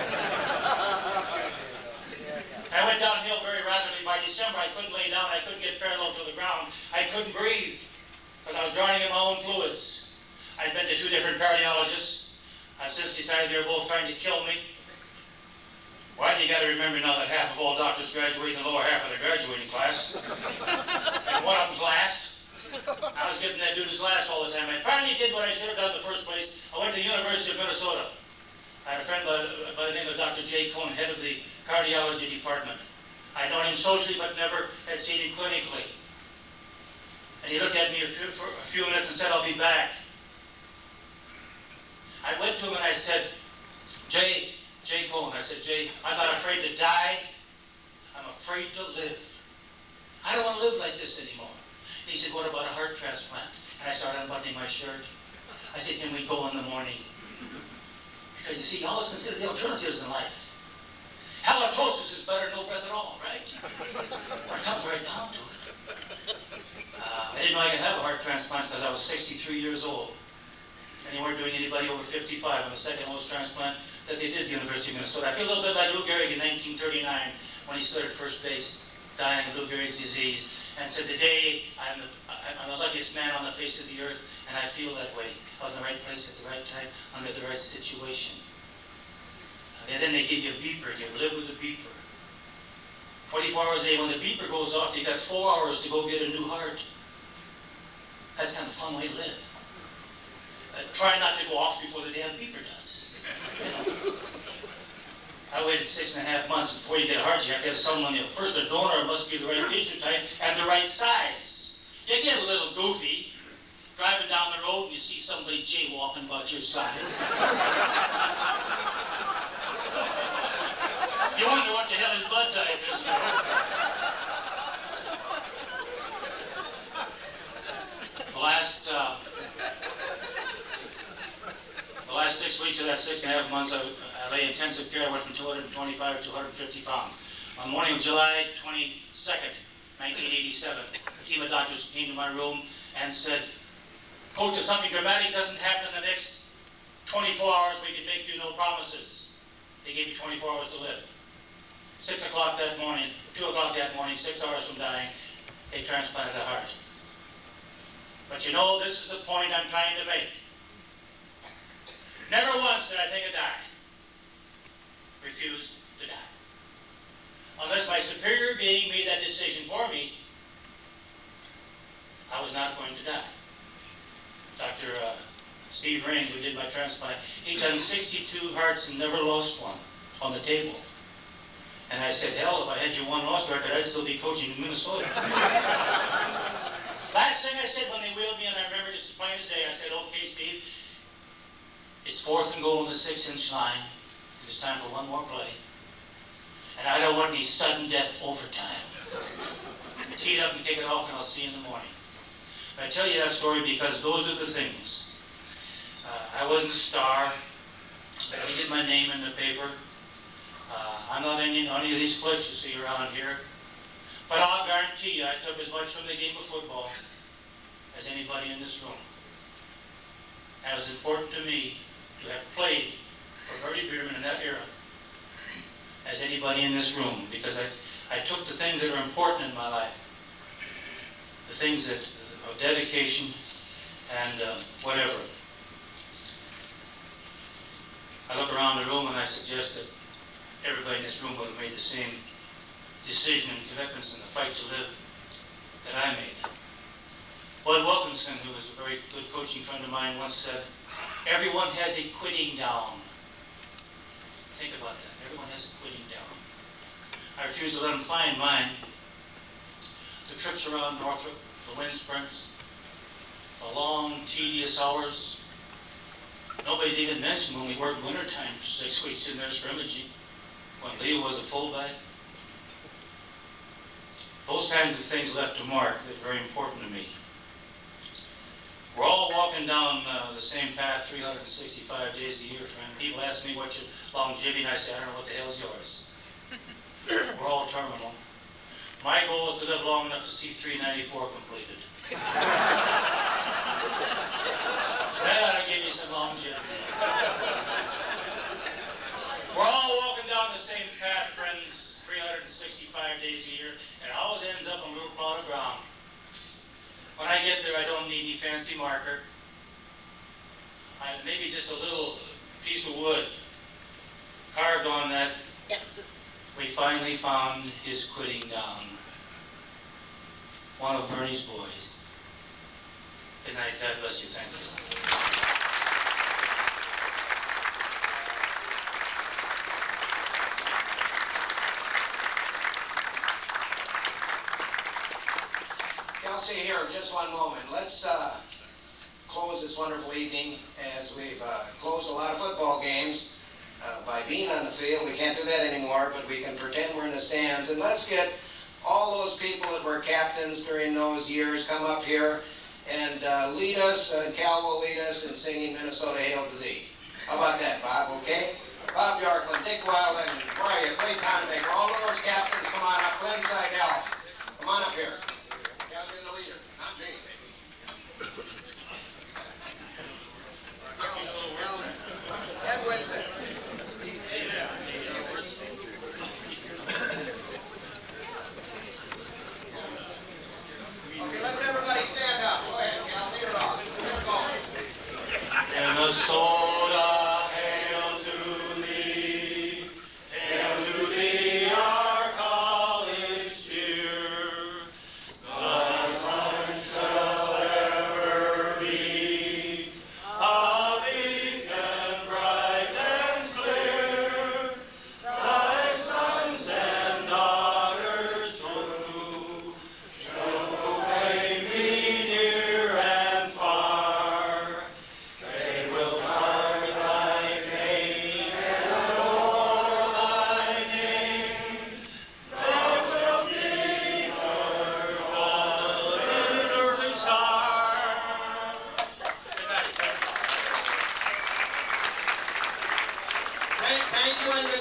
I went downhill very rapidly. By December, I couldn't lay down. I couldn't get parallel to the ground. I couldn't breathe because I was drowning in my own fluids. I'd been to 2 different cardiologists. I've since decided they were both trying to kill me. Well, you got to remember now that half of all doctors graduate in the lower half of the graduating class. And one of them's last. I was getting that dude as last all the time. I finally did what I should have done in the first place. I went to the University of Minnesota. I had a friend by the name of Dr. J. Cohn, head of the cardiology department. I'd known him socially, but never had seen him clinically. And he looked at me for a few minutes and said, I'll be back. I went to him and I said, J. Cohn, I said, Jay, I'm not afraid to die. I'm afraid to live. I don't want to live like this anymore. And he said, what about a heart transplant? And I started unbuttoning my shirt. I said, can we go in the morning? Because you see, you always consider the alternatives in life. Halitosis is better than no breath at all, right? It comes right down to it. I didn't know I could have a heart transplant because I was 63 years old. And they weren't doing anybody over 55. I'm the second most transplant that they did at the University of Minnesota. I feel a little bit like Lou Gehrig in 1939 when he stood at first base, dying of Lou Gehrig's disease, and said, today I'm the luckiest man on the face of the earth, and I feel that way. I was in the right place at the right time, under the right situation. And then they give you a beeper, you live with a beeper. 24 hours a day, when the beeper goes off, you got 4 hours to go get a new heart. That's kind of a fun way to live. Try not to go off before the damn beeper does. You know? I waited 6.5 months before you get a heart. You have to have someone, first a donor must be the right tissue type and the right size. You get a little goofy. Driving down the road and you see somebody jaywalking about your size. You wonder what the hell his blood type is. The last 6 weeks of that 6.5 months, I lay intensive care. I went from 225 to 250 pounds. On the morning of July 22nd, 1987, a team of doctors came to my room and said, Coach, if something dramatic doesn't happen in the next 24 hours, we can make you no promises. They gave me 24 hours to live. 6 o'clock that morning, 2 o'clock that morning, 6 hours from dying, they transplanted a heart. But you know, this is the point I'm trying to make. Never once did I think of dying. Refused to die. Unless my superior being made that decision for me, I was not going to die. Dr. Steve Ring, who did my transplant, he'd done 62 hearts and never lost one on the table. And I said, hell, if I had your one loss record, I'd still be coaching in Minnesota. Last thing I said when they wheeled me, and I remember just as plain as day, I said, okay, Steve, It's 4th and goal on the 6-inch line. It's time for one more play. And I don't want any sudden death overtime. Tee it up and kick it off, and I'll see you in the morning. I tell you that story because those are the things. I wasn't a star. I didn't get my name in the paper. I'm not in any of these flicks you see around here. But I'll guarantee you I took as much from the game of football as anybody in this room. And it was important to me to have played for Bernie Bierman in that era as anybody in this room, because I took the things that are important in my life, the things that of dedication and whatever. I look around the room and I suggest that everybody in this room would have made the same decision and commitments in the fight to live that I made. Bud Wilkinson, who was a very good coaching friend of mine, once said, everyone has a quitting down. Think about that. Everyone has a quitting down. I refuse to let them find mine. The trips around Northrop, the wind sprints, the long, tedious hours. Nobody's even mentioned when we worked wintertime for 6 weeks in there scrimmaging, when Leo was a fullback. Those kinds of things left a mark that are very important to me. We're all walking down the same path 365 days a year, friend. People ask me what your longevity, and I say, I don't know what the hell's yours. We're all terminal. My goal is to live long enough to see 394 completed. That ought to give you some longevity. We're all walking down the same path, friends, 365 days a year, and it always ends up on a little plot of ground. When I get there, I don't need any fancy marker. Maybe just a little piece of wood carved on that. We finally found his quitting down. One of Bernie's boys. Good night. God bless you. Thank you. Kelsey, here, just one moment. Let's close this wonderful evening as we've closed a lot of football games by being on the field. We can't do that anymore, but we can pretend we're in the stands. And let's get all those people that were captains during those years come up here and lead us. Cal will lead us in singing Minnesota Hail to Thee. How about that, Bob? Okay? Bob Bjorklund, Dick Wilding, Brian, Clay Tonemaker, all of those captains, come on up. Glenn Seidel, come on up here. Cal's been the leader, not me. Ed Winston. Okay, let's everybody stand up. Go ahead, Cal. Lead it off. Here we go. Minnesota, hail to thee. Hail to thee, our college dear. Thy lunch shall ever be a beacon bright and clear. Thy sons and daughters true shall proclaim thee near and far. They will guard thy name and adore thy name. Thou shalt be her golden star. Thank you and good